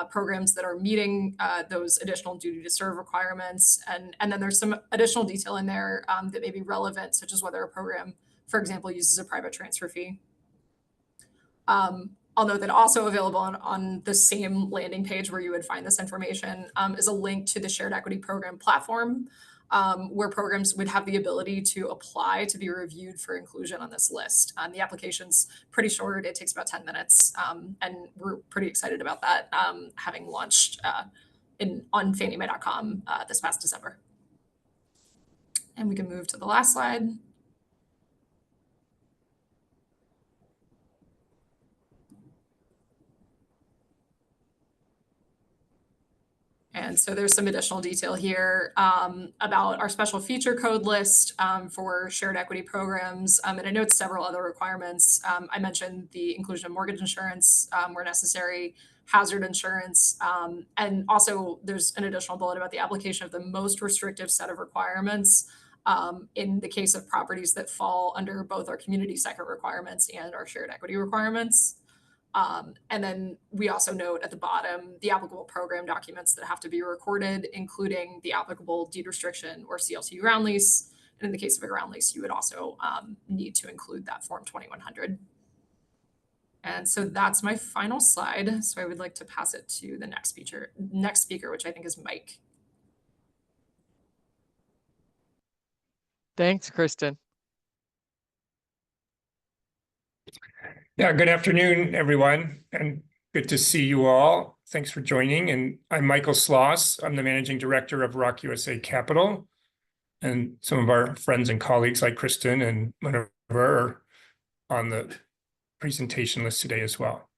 programs that are meeting those additional duty to serve requirements. And then there's some additional detail in there that may be relevant, such as whether a program, for example, uses a private transfer fee. I'll note that also available on the same landing page where you would find this information is a link to the Shared Equity Program platform, where programs would have the ability to apply to be reviewed for inclusion on this list. The application's pretty short. It takes about 10 minutes, and we're pretty excited about that, having launched on fanniemae.com this past December. And we can move to the last slide. And so there's some additional detail here about our special feature code list for shared equity programs. And it notes several other requirements. I mentioned the inclusion of mortgage insurance where necessary, hazard insurance, and also there's an additional bullet about the application of the most restrictive set of requirements in the case of properties that fall under both our community sector requirements and our shared equity requirements. And then we also note at the bottom the applicable program documents that have to be recorded, including the applicable deed restriction or CLT ground lease. And in the case of a ground lease, you would also need to include that Form 2100. And so that's my final slide. So I would like to pass it to the next speaker, which I think is Mike. Thanks, Kristen. Yeah, good afternoon, everyone, and good to see you all. Thanks for joining. And I'm Michael Sloss. I'm the managing director of ROC USA Capital. And some of our friends and colleagues like Kristen and Minerva are on the presentation list today as well.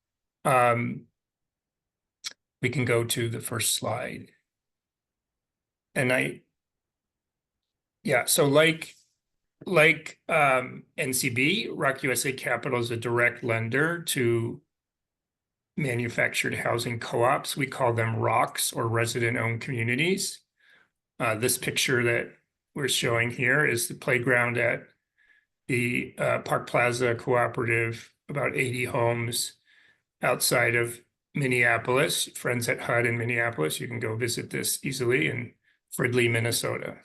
We can go to the first slide. And so like NCB, ROC USA Capital is a direct lender to manufactured housing co-ops. We call them ROCs, or resident-owned communities. This picture that we're showing here is the playground at the Park Plaza Cooperative, about 80 homes outside of Minneapolis. Friends at HUD in Minneapolis, you can go visit this easily, in Fridley, Minnesota.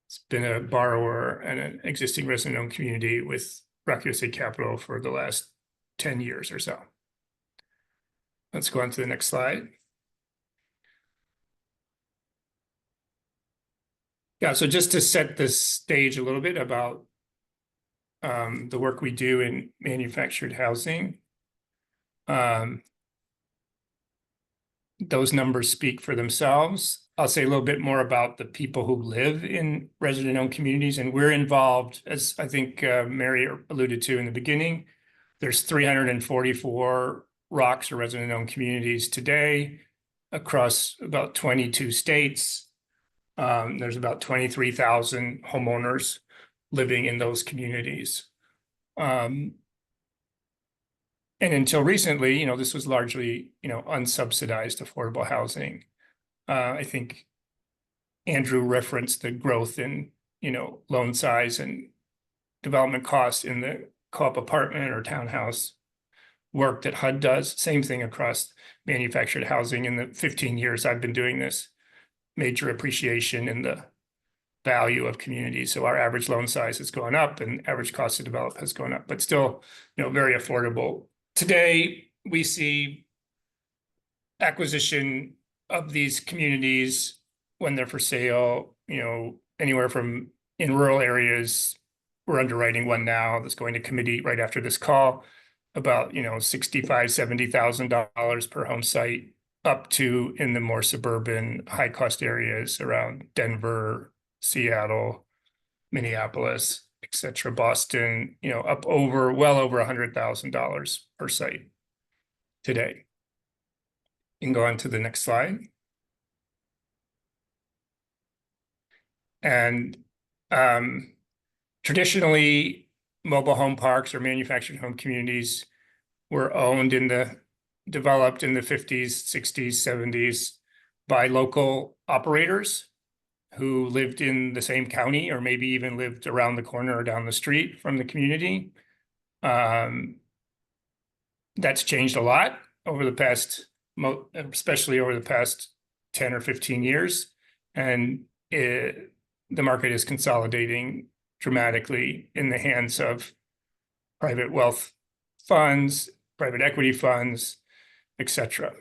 It's been a borrower and an existing resident-owned community with ROC USA Capital for the last 10 years or so. Let's go on to the next slide. Yeah, so just to set the stage a little bit about the work we do in manufactured housing. Those numbers speak for themselves. I'll say a little bit more about the people who live in resident-owned communities, and we're involved, as I think Mary alluded to in the beginning. There's 344 ROCs, or resident-owned communities, today across about 22 states. There's about 23,000 homeowners living in those communities. And until recently, this was largely, unsubsidized affordable housing. I think Andrew referenced the growth in, loan size and development costs in the co-op apartment or townhouse work that HUD does. Same thing across manufactured housing. In the 15 years I've been doing this, major appreciation in the value of communities. So our average loan size has gone up and average cost to develop has gone up, but still, very affordable. Today, we see acquisition of these communities when they're for sale, anywhere from, in rural areas, we're underwriting one now that's going to committee right after this call, about, $65,000, $70,000 per home site, up to in the more suburban, high cost areas around Denver, Seattle, Minneapolis, etc., Boston, up over, well over $100,000 per site today. You can go on to the next slide. And traditionally, mobile home parks or manufactured home communities were developed in the 50s, 60s, 70s by local operators who lived in the same county or maybe even lived around the corner or down the street from the community. That's changed a lot over the past, especially over the past 10 or 15 years. And the market is consolidating dramatically in the hands of private wealth funds, private equity funds, etc.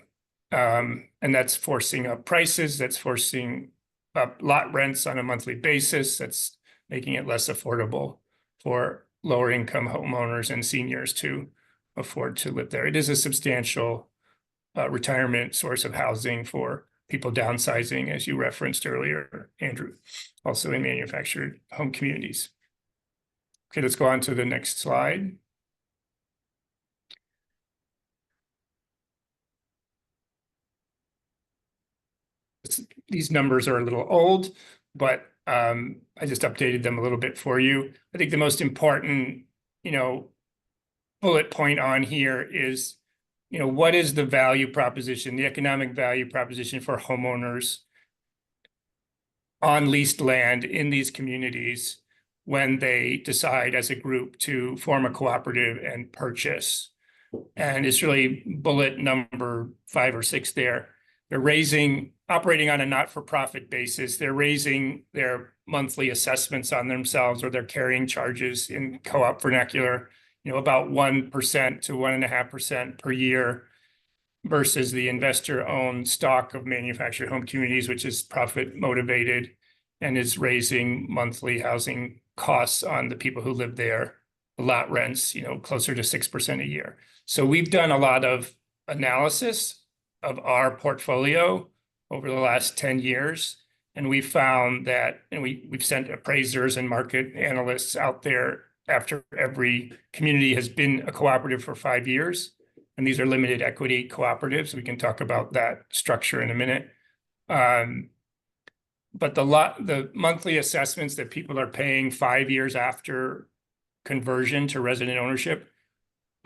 And that's forcing up prices, that's forcing up lot rents on a monthly basis, that's making it less affordable for lower income homeowners and seniors to afford to live there. It is a substantial retirement source of housing for people downsizing, as you referenced earlier, Andrew, also in manufactured home communities. Okay, let's go on to the next slide. These numbers are a little old, but I just updated them a little bit for you. I think the most important, bullet point on here is, what is the value proposition, the economic value proposition for homeowners on leased land in these communities when they decide as a group to form a cooperative and purchase. And it's really bullet number 5 or 6 there. They're operating on a not-for-profit basis. They're raising their monthly assessments on themselves or their carrying charges in co-op vernacular, about 1% to 1.5% per year versus the investor-owned stock of manufactured home communities, which is profit motivated and is raising monthly housing costs on the people who live there, the lot rents, closer to 6% a year. So we've done a lot of analysis of our portfolio over the last 10 years. And we found that, and we've sent appraisers and market analysts out there after every community has been a cooperative for 5 years. And these are limited equity cooperatives. We can talk about that structure in a minute. But the monthly assessments that people are paying 5 years after conversion to resident ownership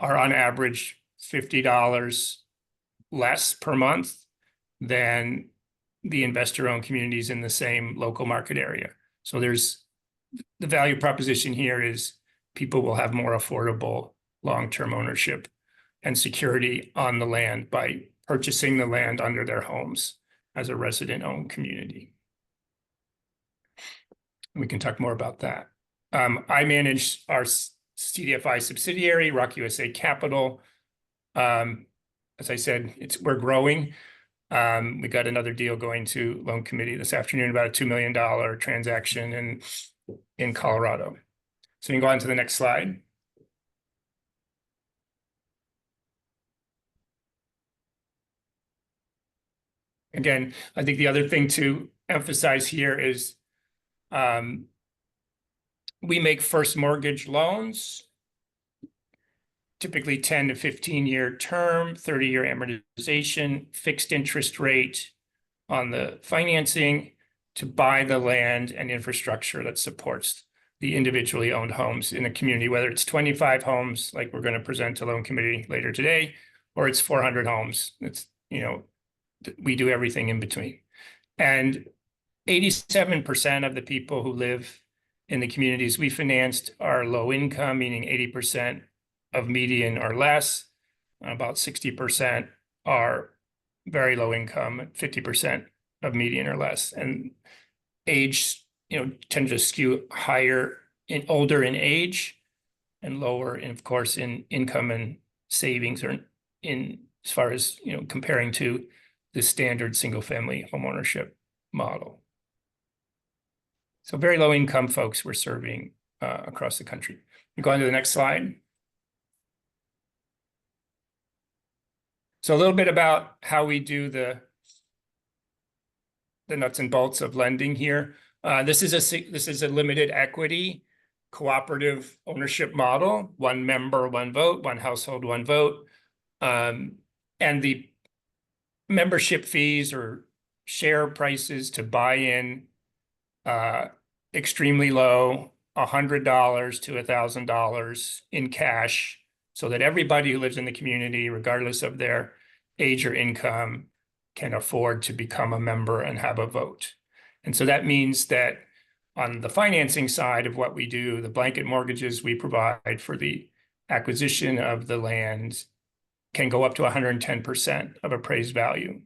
are on average $50 less per month than the investor-owned communities in the same local market area. So the value proposition here is people will have more affordable long-term ownership and security on the land by purchasing the land under their homes as a resident-owned community. We can talk more about that. I manage our CDFI subsidiary, ROC USA Capital. As I said, we're growing. We got another deal going to loan committee this afternoon, about a $2 million transaction in Colorado. So you can go on to the next slide. Again, I think the other thing to emphasize here is we make first mortgage loans, typically 10 to 15-year term, 30-year amortization, fixed interest rate on the financing to buy the land and infrastructure that supports the individually owned homes in a community, whether it's 25 homes, like we're going to present to loan committee later today, or it's 400 homes. It's, we do everything in between. And 87% of the people who live in the communities we financed are low income, meaning 80% of median or less. About 60% are very low income, 50% of median or less. And age, tend to skew higher older in age and lower, of course, in income and savings, or as far as comparing to the standard single-family homeownership model. So very low income folks we're serving across the country. Go on to the next slide. So a little bit about how we do the nuts and bolts of lending here. This is a limited equity cooperative ownership model, 1 member, 1 vote, 1 household, 1 vote. And the membership fees or share prices to buy in extremely low, $100 to $1,000 in cash so that everybody who lives in the community, regardless of their age or income, can afford to become a member and have a vote. And so that means that on the financing side of what we do, the blanket mortgages we provide for the acquisition of the land can go up to 110% of appraised value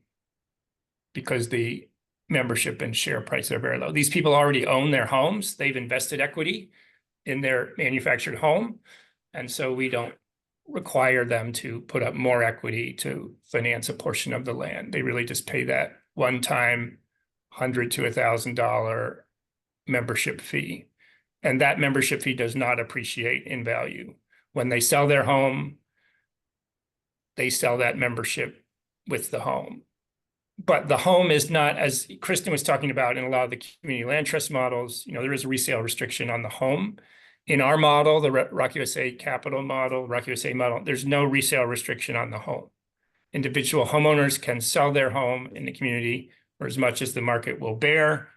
because the membership and share price are very low. These people already own their homes. They've invested equity in their manufactured home. And so we don't require them to put up more equity to finance a portion of the land. They really just pay that one-time $100 to $1,000 membership fee. And that membership fee does not appreciate in value. When they sell their home, they sell that membership with the home. But the home is not, as Kristen was talking about in a lot of the community land trust models, there is a resale restriction on the home. In our model, the ROC USA Capital model, ROC USA model, there's no resale restriction on the home. Individual homeowners can sell their home in the community for as much as the market will bear.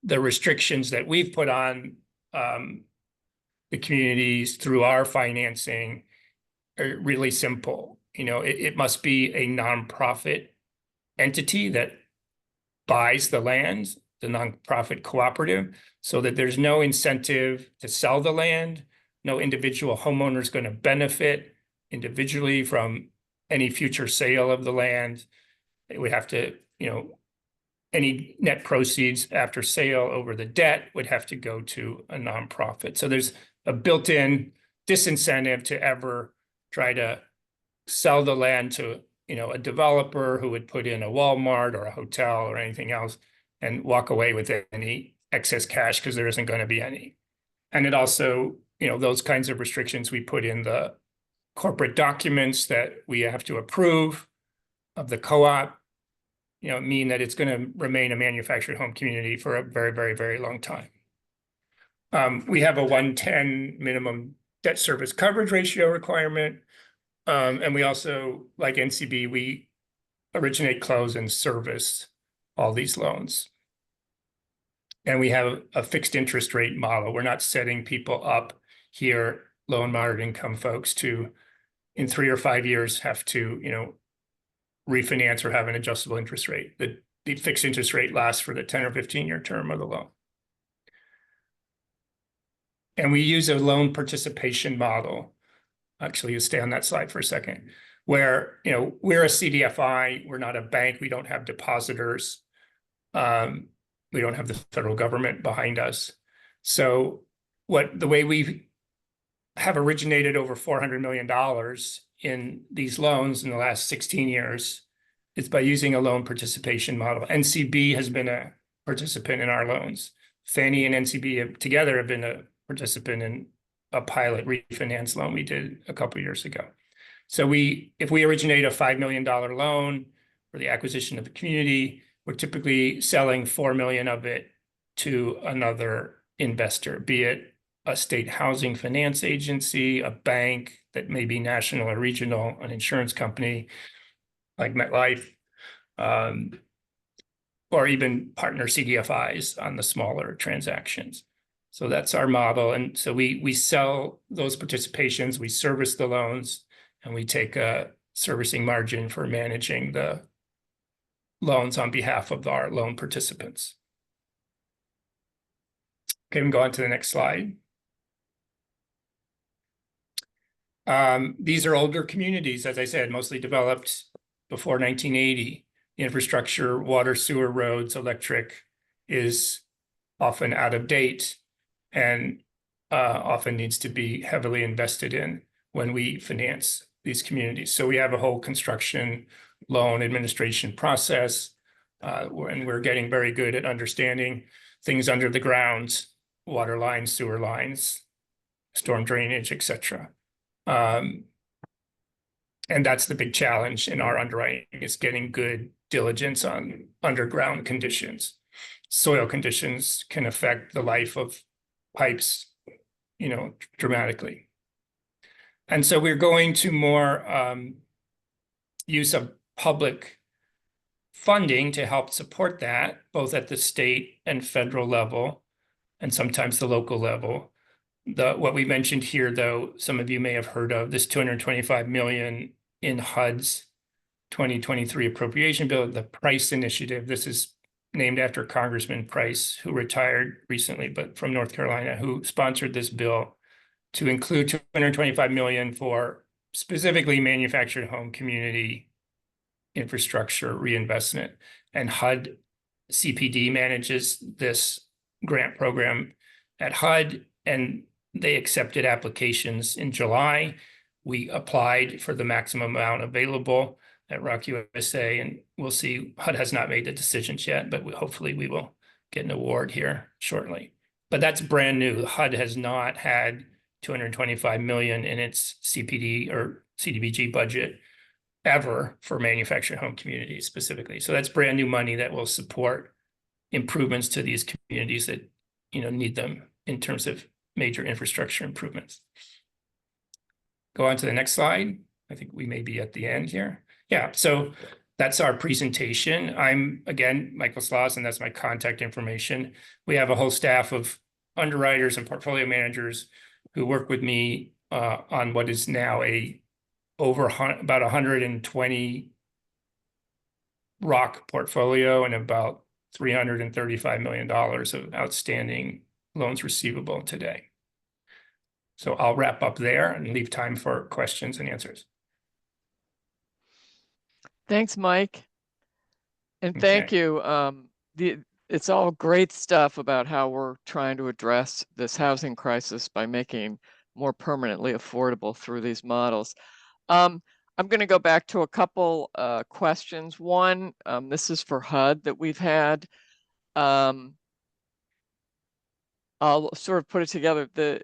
The restrictions that we've put on the communities through our financing are really simple. It must be a nonprofit entity that buys the land, the nonprofit cooperative, so that there's no incentive to sell the land. No individual homeowner is going to benefit individually from any future sale of the land. It would have to, any net proceeds after sale over the debt would have to go to a nonprofit. So there's a built-in disincentive to ever try to sell the land to a developer who would put in a Walmart or a hotel or anything else and walk away with any excess cash because there isn't going to be any. And it also, those kinds of restrictions we put in the corporate documents that we have to approve of the co-op, mean that it's going to remain a manufactured home community for a very, very, very long time. We have a 110 minimum debt service coverage ratio requirement. And we also, like NCB, we originate, close, and service all these loans. And we have a fixed interest rate model. We're not setting people up here, low and moderate income folks, to in 3 or 5 years have to, refinance or have an adjustable interest rate. The fixed interest rate lasts for the 10 or 15-year term of the loan. And we use a loan participation model. Actually, you stay on that slide for a second, where, we're a CDFI, we're not a bank, we don't have depositors, we don't have the federal government behind us. So the way we have originated over $400 million in these loans in the last 16 years is by using a loan participation model. NCB has been a participant in our loans. Fannie and NCB together have been a participant in a pilot refinance loan we did a couple of years ago. So if we originate a $5 million loan for the acquisition of the community, we're typically selling $4 million of it to another investor, be it a state housing finance agency, a bank that may be national or regional, an insurance company like MetLife, or even partner CDFIs on the smaller transactions. So that's our model. And so we sell those participations, we service the loans, and we take a servicing margin for managing the loans on behalf of our loan participants. Okay, we can go on to the next slide. These are older communities, as I said, mostly developed before 1980. The infrastructure, water, sewer, roads, electric is often out of date and often needs to be heavily invested in when we finance these communities. So we have a whole construction loan administration process, and we're getting very good at understanding things under the ground, water lines, sewer lines, storm drainage, etc. And that's the big challenge in our underwriting, is getting good diligence on underground conditions. Soil conditions can affect the life of pipes, dramatically. And so we're going to more use of public funding to help support that, both at the state and federal level, and sometimes the local level. what we mentioned here, though, some of you may have heard of this 225 million in HUD's 2023 appropriation bill, the Price Initiative. This is named after Congressman Price, who retired recently, but from North Carolina, who sponsored this bill to include 225 million for specifically manufactured home community infrastructure reinvestment. And HUD CPD manages this grant program at HUD, and they accepted applications in July. We applied for the maximum amount available at ROC USA, and we'll see. HUD has not made the decisions yet, but hopefully we will get an award here shortly. But that's brand new. HUD has not had 225 million in its CPD or CDBG budget ever for manufactured home communities specifically. So that's brand new money that will support improvements to these communities that, you know, need them in terms of major infrastructure improvements. Go on to the next slide. I think we may be at the end here. Yeah, so that's our presentation. I'm, again, Michael Sloss, and that's my contact information. We have a whole staff of underwriters and portfolio managers who work with me on what is now about 120 ROC portfolio and about $335 million of outstanding loans receivable today. So I'll wrap up there and leave time for questions and answers. Thanks, Mike. And thank you. It's all great stuff about how we're trying to address this housing crisis by making more permanently affordable through these models. I'm going to go back to a couple questions. One, this is for HUD that we've had. I'll sort of put it together. The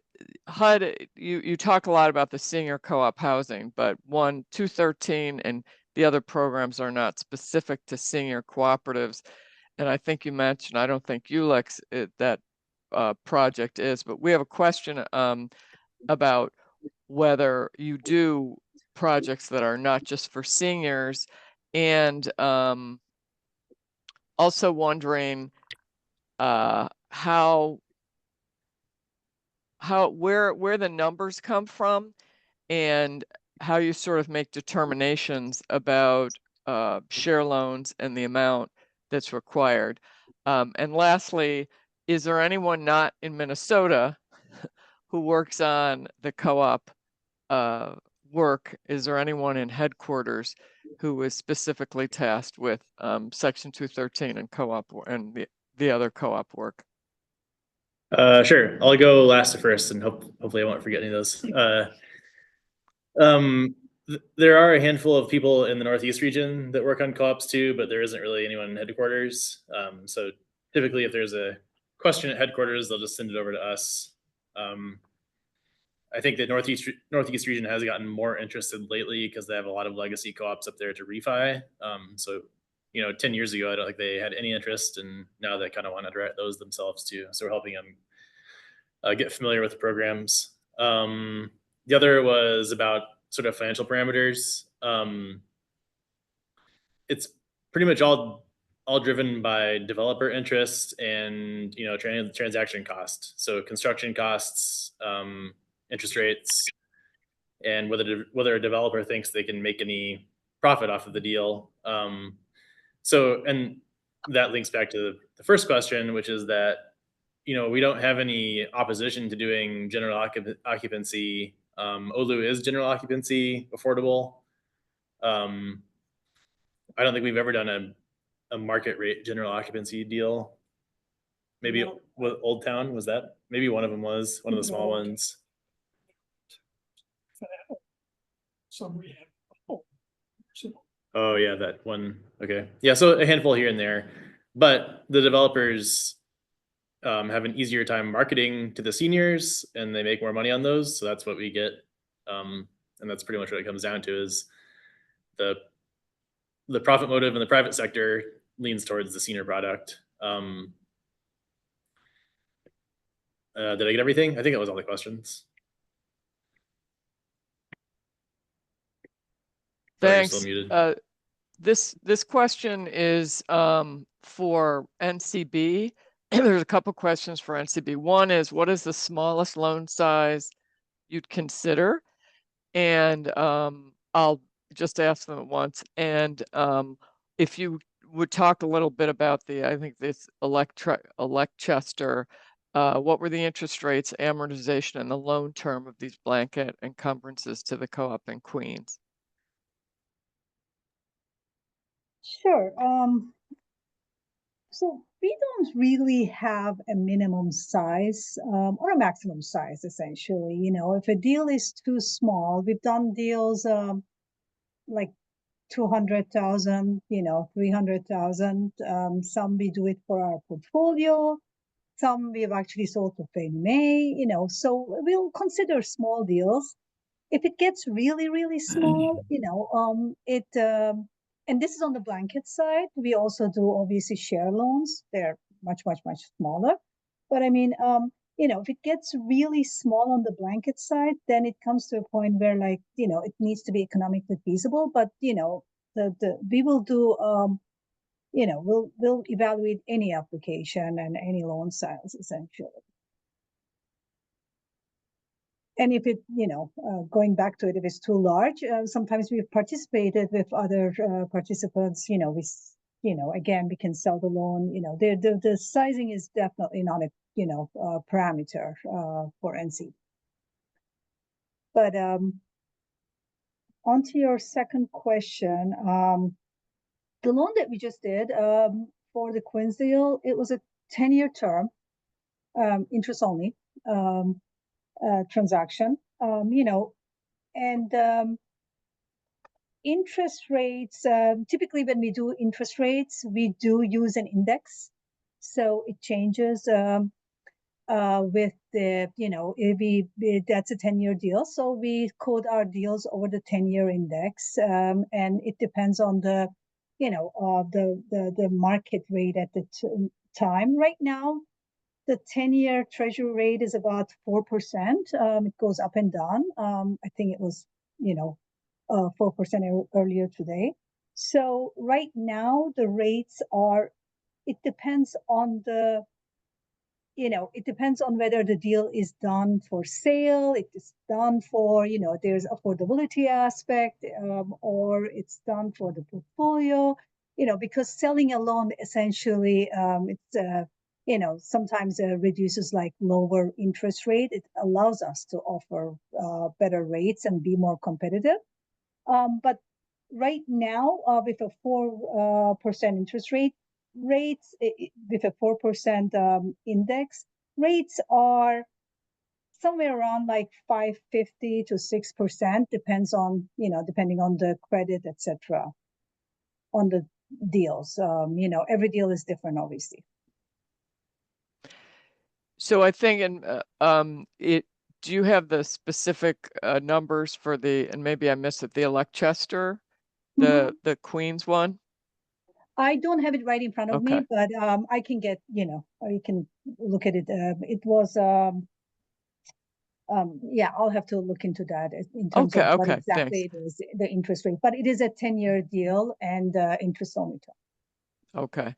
HUD, you talk a lot about the senior co-op housing, but 213 and the other programs are not specific to senior cooperatives. And I think you mentioned, I don't think ULEX that project is, but we have a question about whether you do projects that are not just for seniors, and also wondering where the numbers come from and how you sort of make determinations about share loans and the amount that's required. And lastly, is there anyone not in Minnesota who works on the co-op work? Is there anyone in headquarters who is specifically tasked with Section 213 and co-op and the other co-op work? Sure. I'll go last to first, and hopefully I won't forget any of those. There are a handful of people in the Northeast region that work on co-ops too, but there isn't really anyone in headquarters. So typically if there's a question at headquarters, they'll just send it over to us. I think the Northeast region has gotten more interested lately because they have a lot of legacy co-ops up there to refi. So, 10 years ago, I don't think they had any interest, and now they kind of want to direct those themselves too. So we're helping them get familiar with the programs. The other was about sort of financial parameters. It's pretty much all driven by developer interest and transaction cost. So construction costs, interest rates, and whether a developer thinks they can make any profit off of the deal. And that links back to the first question, which is that we don't have any opposition to doing general occupancy. OLU is general occupancy affordable. I don't think we've ever done a market rate general occupancy deal. Maybe Old Town was that? Maybe one of them was one of the small ones. Oh yeah, that one. Okay, yeah. So a handful here and there, but the developers have an easier time marketing to the seniors, and they make more money on those. So that's what we get, and that's pretty much what it comes down to. Is the profit motive in the private sector leans towards the senior product. Did I get everything? I think that was all the questions. Thanks. This question is for NCB, there's a couple questions for NCB. One is, what is the smallest loan size you'd consider? And I'll just ask them at once. And if you would talk a little bit about I think this Electchester, what were the interest rates, amortization, and the loan term of these blanket encumbrances to the co-op in Queens? Sure. So we don't really have a minimum size or a maximum size, essentially. You know, if a deal is too small, we've done deals like 200,000, you know, 300,000. Some we do it for our portfolio. Some we've actually sold to Fannie Mae, you know, so we'll consider small deals. If it gets really, really small, you know, and this is on the blanket side. We also do obviously share loans. They're much, much, much smaller. But I mean, you know, if it gets really small on the blanket side, then it comes to a point where, like, you know, it needs to be economically feasible. But, you know, we will do, you know, we'll evaluate any application and any loan size essentially. And if it, you know, going back to it, if it's too large, sometimes we've participated with other participants, you know, you know, again, we can sell the loan, you know, the sizing is definitely not a, you know, parameter for NC. But onto your second question, the loan that we just did for the Queens deal, it was a 10-year term, interest only. Transaction, you know, and interest rates, typically when we do interest rates, we do use an index. So it changes with the, you know, that's a 10-year deal. So we code our deals over the 10-year index. And it depends on the, you know, the market rate at the time. Right now, the 10-year treasury rate is about 4%. It goes up and down. I think it was, you know, 4% earlier today. So right now the rates are, it depends on the, you know, it depends on whether the deal is done for sale, it is done for, you know, there's affordability aspect, or it's done for the portfolio, you know, because selling a loan essentially, it's, you know, sometimes reduces like lower interest rate. It allows us to offer better rates and be more competitive. But right now, with a 4% interest rate, rates with a 4% index, rates are somewhere around like 5.50 to 6%, depends on, you know, depending on the credit, etc. on the deals. You know, every deal is different, obviously. So I think do you have the specific numbers for and maybe I missed it, the Electchester, the Queens one? I don't have it right in front of me, but I can get, you know, you can look at it. It was, yeah, I'll have to look into that in terms of what exactly it is, the interest rate. But it is a 10-year deal and interest only term. Okay.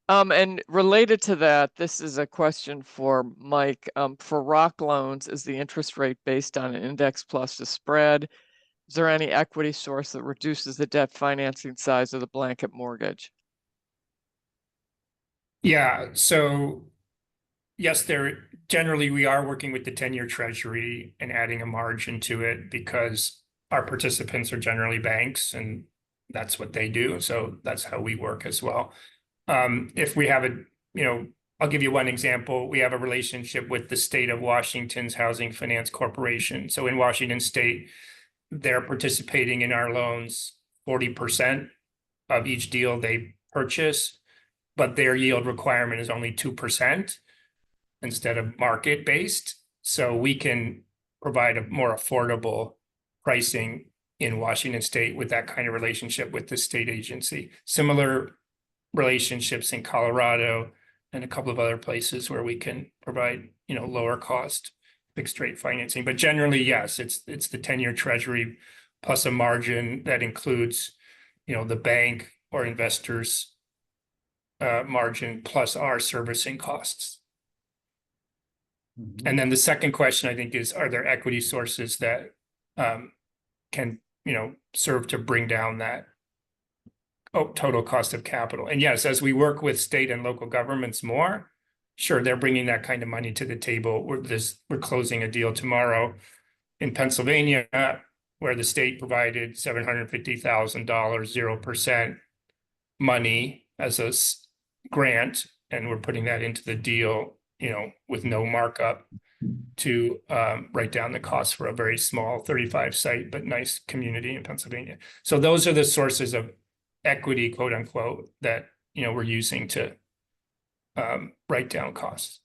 And related to that, this is a question for Mike. For ROC loans, is the interest rate based on an index plus a spread? Is there any equity source that reduces the debt financing size of the blanket mortgage? Yeah, so yes, generally we are working with the 10-year treasury and adding a margin to it because our participants are generally banks and that's what they do. So that's how we work as well. If we have you know, I'll give you one example. We have a relationship with the state of Washington's Housing Finance Corporation. So in Washington State, they're participating in our loans 40% of each deal they purchase, but their yield requirement is only 2% instead of market-based. So we can provide a more affordable pricing in Washington State with that kind of relationship with the state agency. Similar relationships in Colorado and a couple of other places where we can provide, you know, lower cost fixed rate financing. But generally, yes, it's the 10-year treasury plus a margin that includes, you know, the bank or investors margin plus our servicing costs. And then the second question, I think, is, are there equity sources that can, serve to bring down that total cost of capital? And yes, as we work with state and local governments more, sure, they're bringing that kind of money to the table. We're closing a deal tomorrow in Pennsylvania where the state provided $750,000, 0% money as a grant, and we're putting that into the deal, with no markup to write down the cost for a very small 35 site but nice community in Pennsylvania. So those are the sources of equity, quote unquote, that we're using to write down costs.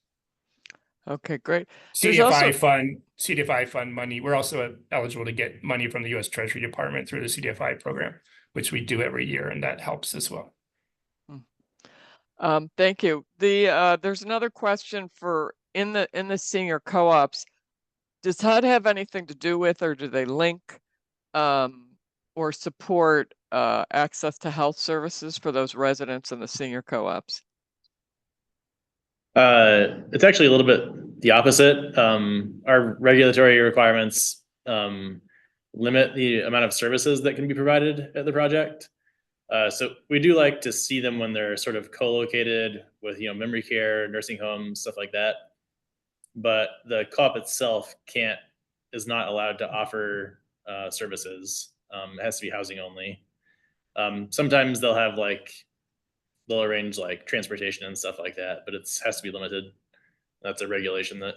Okay, great. CDFI fund money. We're also eligible to get money from the U.S. Treasury Department through the CDFI program, which we do every year, and that helps as well. Thank you. There's another question for in the senior co-ops. Does HUD have anything to do with, or do they link or support access to health services for those residents in the senior co-ops? It's actually a little bit the opposite. Our regulatory requirements limit the amount of services that can be provided at the project. So we do like to see them when they're sort of co-located with, memory care, nursing homes, stuff like that. But the co-op itself is not allowed to offer services. It has to be housing only. Sometimes they'll arrange like transportation and stuff like that, but it has to be limited. That's a regulation that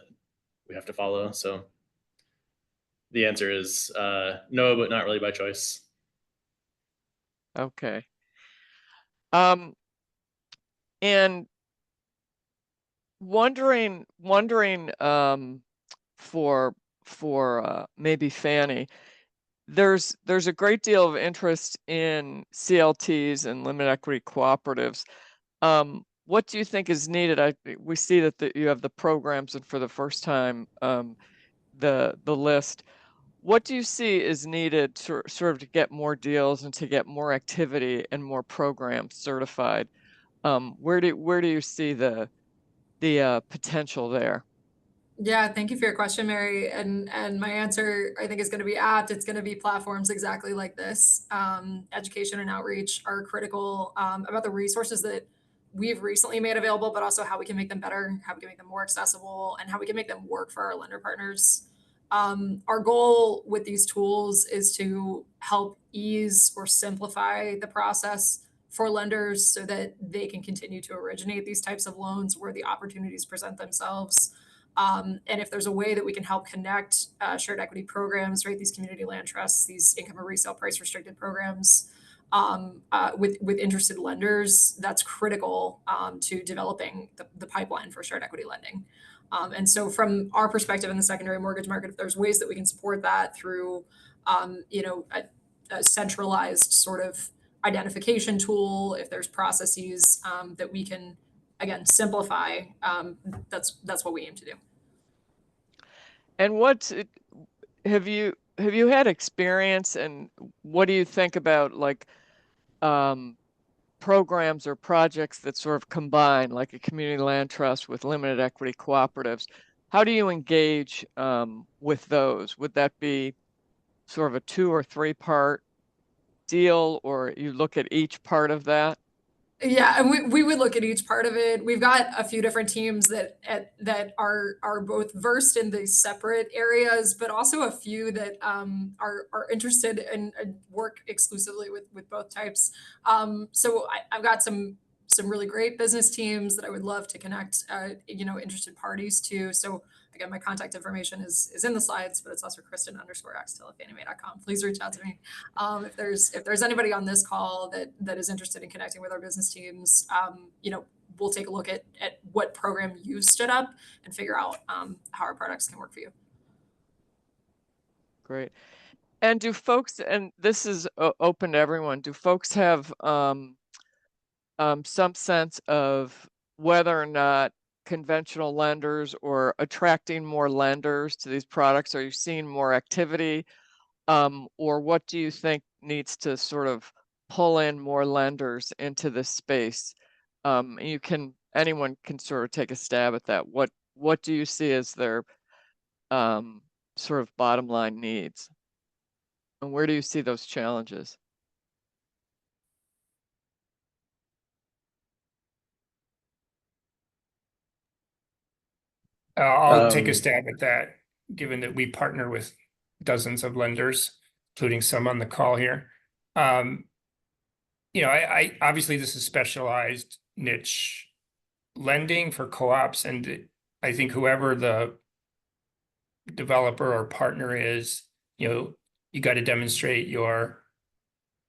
we have to follow. So the answer is no, but not really by choice. Okay. And wondering for maybe Fanny, there's a great deal of interest in CLTs and limited equity cooperatives. What do you think is needed? We see that you have the programs, and for the first time, the list. What do you see is needed to sort of to get more deals and to get more activity and more programs certified? Where do you see the potential there? Yeah, thank you for your question, Mary. And my answer, I think, is going to be apt. It's going to be platforms exactly like this. Education and outreach are critical about the resources that we've recently made available, but also how we can make them better, how we can make them more accessible, and how we can make them work for our lender partners. Our goal with these tools is to help ease or simplify the process for lenders so that they can continue to originate these types of loans where the opportunities present themselves. And if there's a way that we can help connect shared equity programs, right, these community land trusts, these income or resale price restricted programs with interested lenders, that's critical to developing the pipeline for shared equity lending. And so from our perspective in the secondary mortgage market, if there's ways that we can support that through, a centralized sort of identification tool, if there's processes that we can, again, simplify, that's what we aim to do. And have you had experience, and what do you think about like programs or projects that sort of combine, like a community land trust with limited equity cooperatives? How do you engage with those? Would that be sort of a 2 or 3 part deal, or you look at each part of that? Yeah, and we would look at each part of it. We've got a few different teams that are both versed in these separate areas, but also a few that are interested and work exclusively with both types. So I've got some really great business teams that I would love to connect interested parties to. So again, my contact information is in the slides, but it's also Kristen_Axtell@fanniemae.com. Please reach out to me. If there's anybody on this call that is interested in connecting with our business teams, we'll take a look at what program you've stood up and figure out how our products can work for you. Great. And do folks, and this is open to everyone, do folks have some sense of whether or not conventional lenders or attracting more lenders to these products? Are you seeing more activity? Or what do you think needs to sort of pull in more lenders into this space? Anyone can sort of take a stab at that. What do you see as their sort of bottom line needs? And where do you see those challenges? I'll take a stab at that, given that we partner with dozens of lenders, including some on the call here. I obviously this is specialized niche lending for co-ops, and I think whoever the developer or partner is, you got to demonstrate your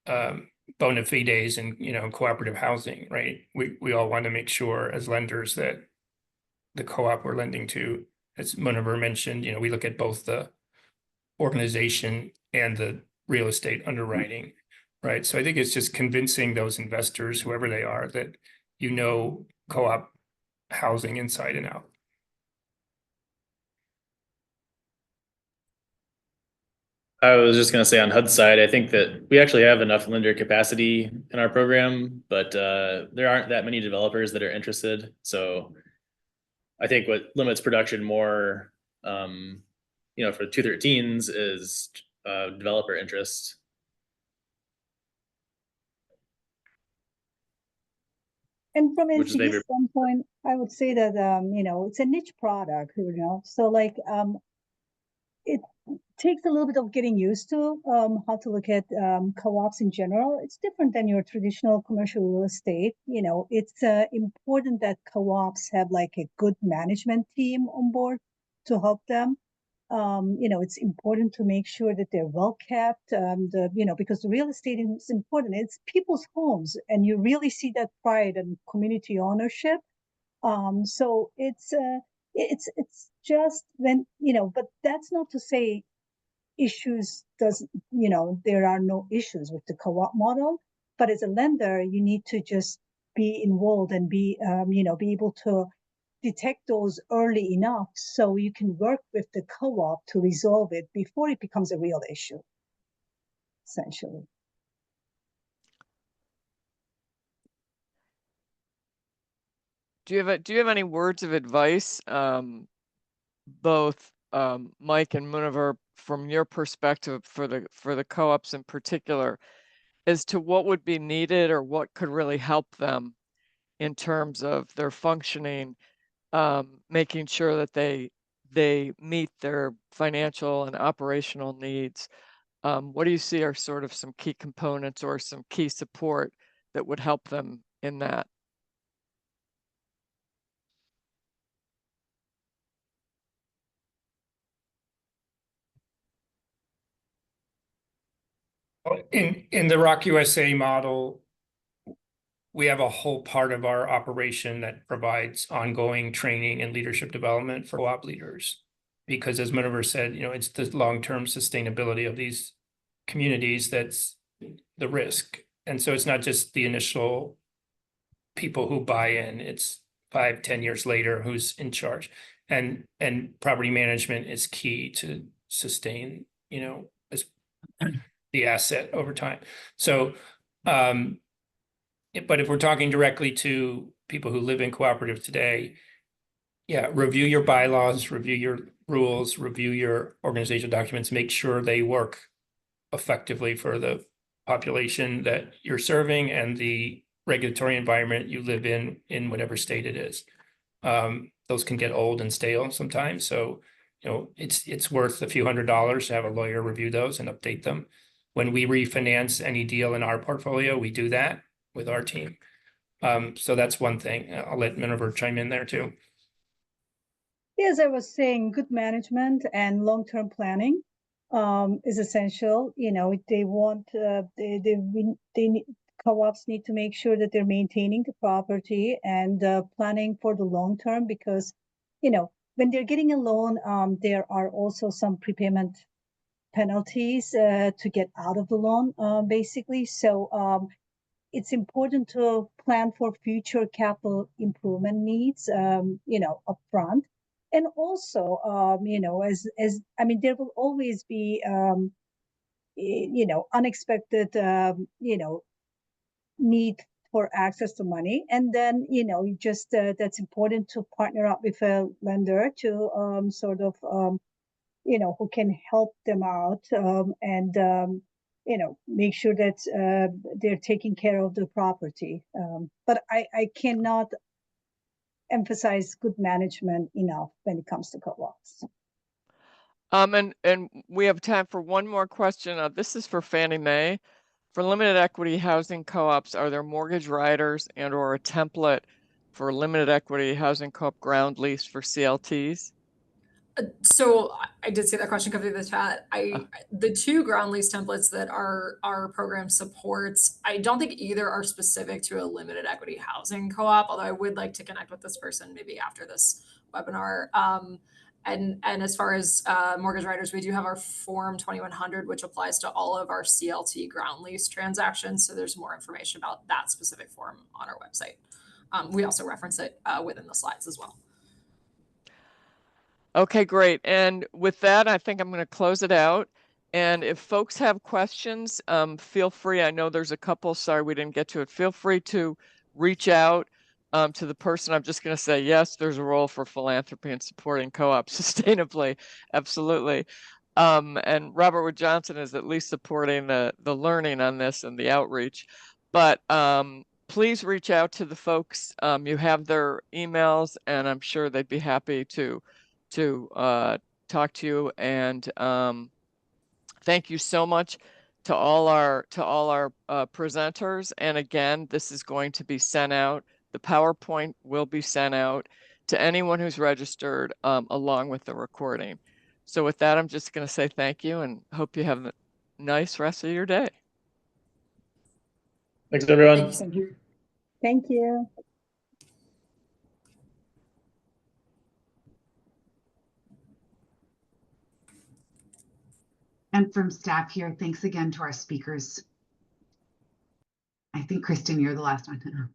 bona fides and cooperative housing, right? We all want to make sure as lenders that the co-op we're lending to, as Muniver mentioned, we look at both the organization and the real estate underwriting, right? So I think it's just convincing those investors, whoever they are, that co-op housing inside and out. I was just going to say on HUD's side, I think that we actually have enough lender capacity in our program, but there aren't that many developers that are interested. So I think what limits production more, for 213s is developer interest. And from NCD standpoint, I would say that it's a niche product, so like it takes a little bit of getting used to how to look at co-ops in general. It's different than your traditional commercial real estate. It's important that co-ops have like a good management team on board to help them. It's important to make sure that they're well kept, because the real estate is important. It's people's homes, and you really see that pride and community ownership. So it's just when, but that's not to say there are no issues with the co-op model. But as a lender, you need to just be involved and be able to detect those early enough so you can work with the co-op to resolve it before it becomes a real issue, essentially. Do you have any words of advice, both Mike and Muniver, from your perspective for the co-ops in particular, as to what would be needed or what could really help them in terms of their functioning, making sure that they meet their financial and operational needs? What do you see are sort of some key components or some key support that would help them in that? In the ROC USA model, we have a whole part of our operation that provides ongoing training and leadership development for co-op leaders. Because as Muniver said, it's the long-term sustainability of these communities that's the risk. And so it's not just the initial people who buy in, it's 5-10 years later who's in charge. And property management is key to sustain, the asset over time. So but if we're talking directly to people who live in cooperative today, review your bylaws, review your rules, review your organizational documents, make sure they work effectively for the population that you're serving and the regulatory environment you live in whatever state it is. Those can get old and stale sometimes. So, it's worth a few $100s to have a lawyer review those and update them. When we refinance any deal in our portfolio, we do that with our team. So that's one thing. I'll let Muniver chime in there too. As I was saying, good management and long-term planning is essential. Co-ops need to make sure that they're maintaining the property and planning for the long term, because when they're getting a loan, there are also some prepayment penalties to get out of the loan, basically. So it's important to plan for future capital improvement needs, upfront. And also, there will always be, unexpected, need for access to money. And then, you just that's important to partner up with a lender to sort of, who can help them out and, make sure that they're taking care of the property. But I cannot emphasize good management enough when it comes to co-ops. And we have time for one more question. This is for Fannie Mae. For limited equity housing co-ops, are there mortgage riders and or a template for limited equity housing co-op ground lease for CLTs? So I did see that question come through the chat. The two ground lease templates that our program supports, I don't think either are specific to a limited equity housing co-op, although I would like to connect with this person maybe after this webinar. And as far as mortgage riders, we do have our Form 2100, which applies to all of our CLT ground lease transactions. So there's more information about that specific form on our website. We also reference it within the slides as well. Okay, great. And with that, I think I'm going to close it out. And if folks have questions, feel free. I know there's a couple. Sorry, we didn't get to it. Feel free to reach out to the person. I'm just going to say, yes, there's a role for philanthropy and supporting co-ops sustainably. Absolutely. And Robert Wood Johnson is at least supporting the learning on this and the outreach. But please reach out to the folks. You have their emails, and I'm sure they'd be happy to talk to you. And thank you so much to all our presenters. And again, this is going to be sent out. The PowerPoint will be sent out to anyone who's registered along with the recording. So with that, I'm just going to say thank you and hope you have a nice rest of your day. Thanks, everyone. Thank you. Thank you. And from staff here, thanks again to our speakers. I think, Kristen, you're the last one.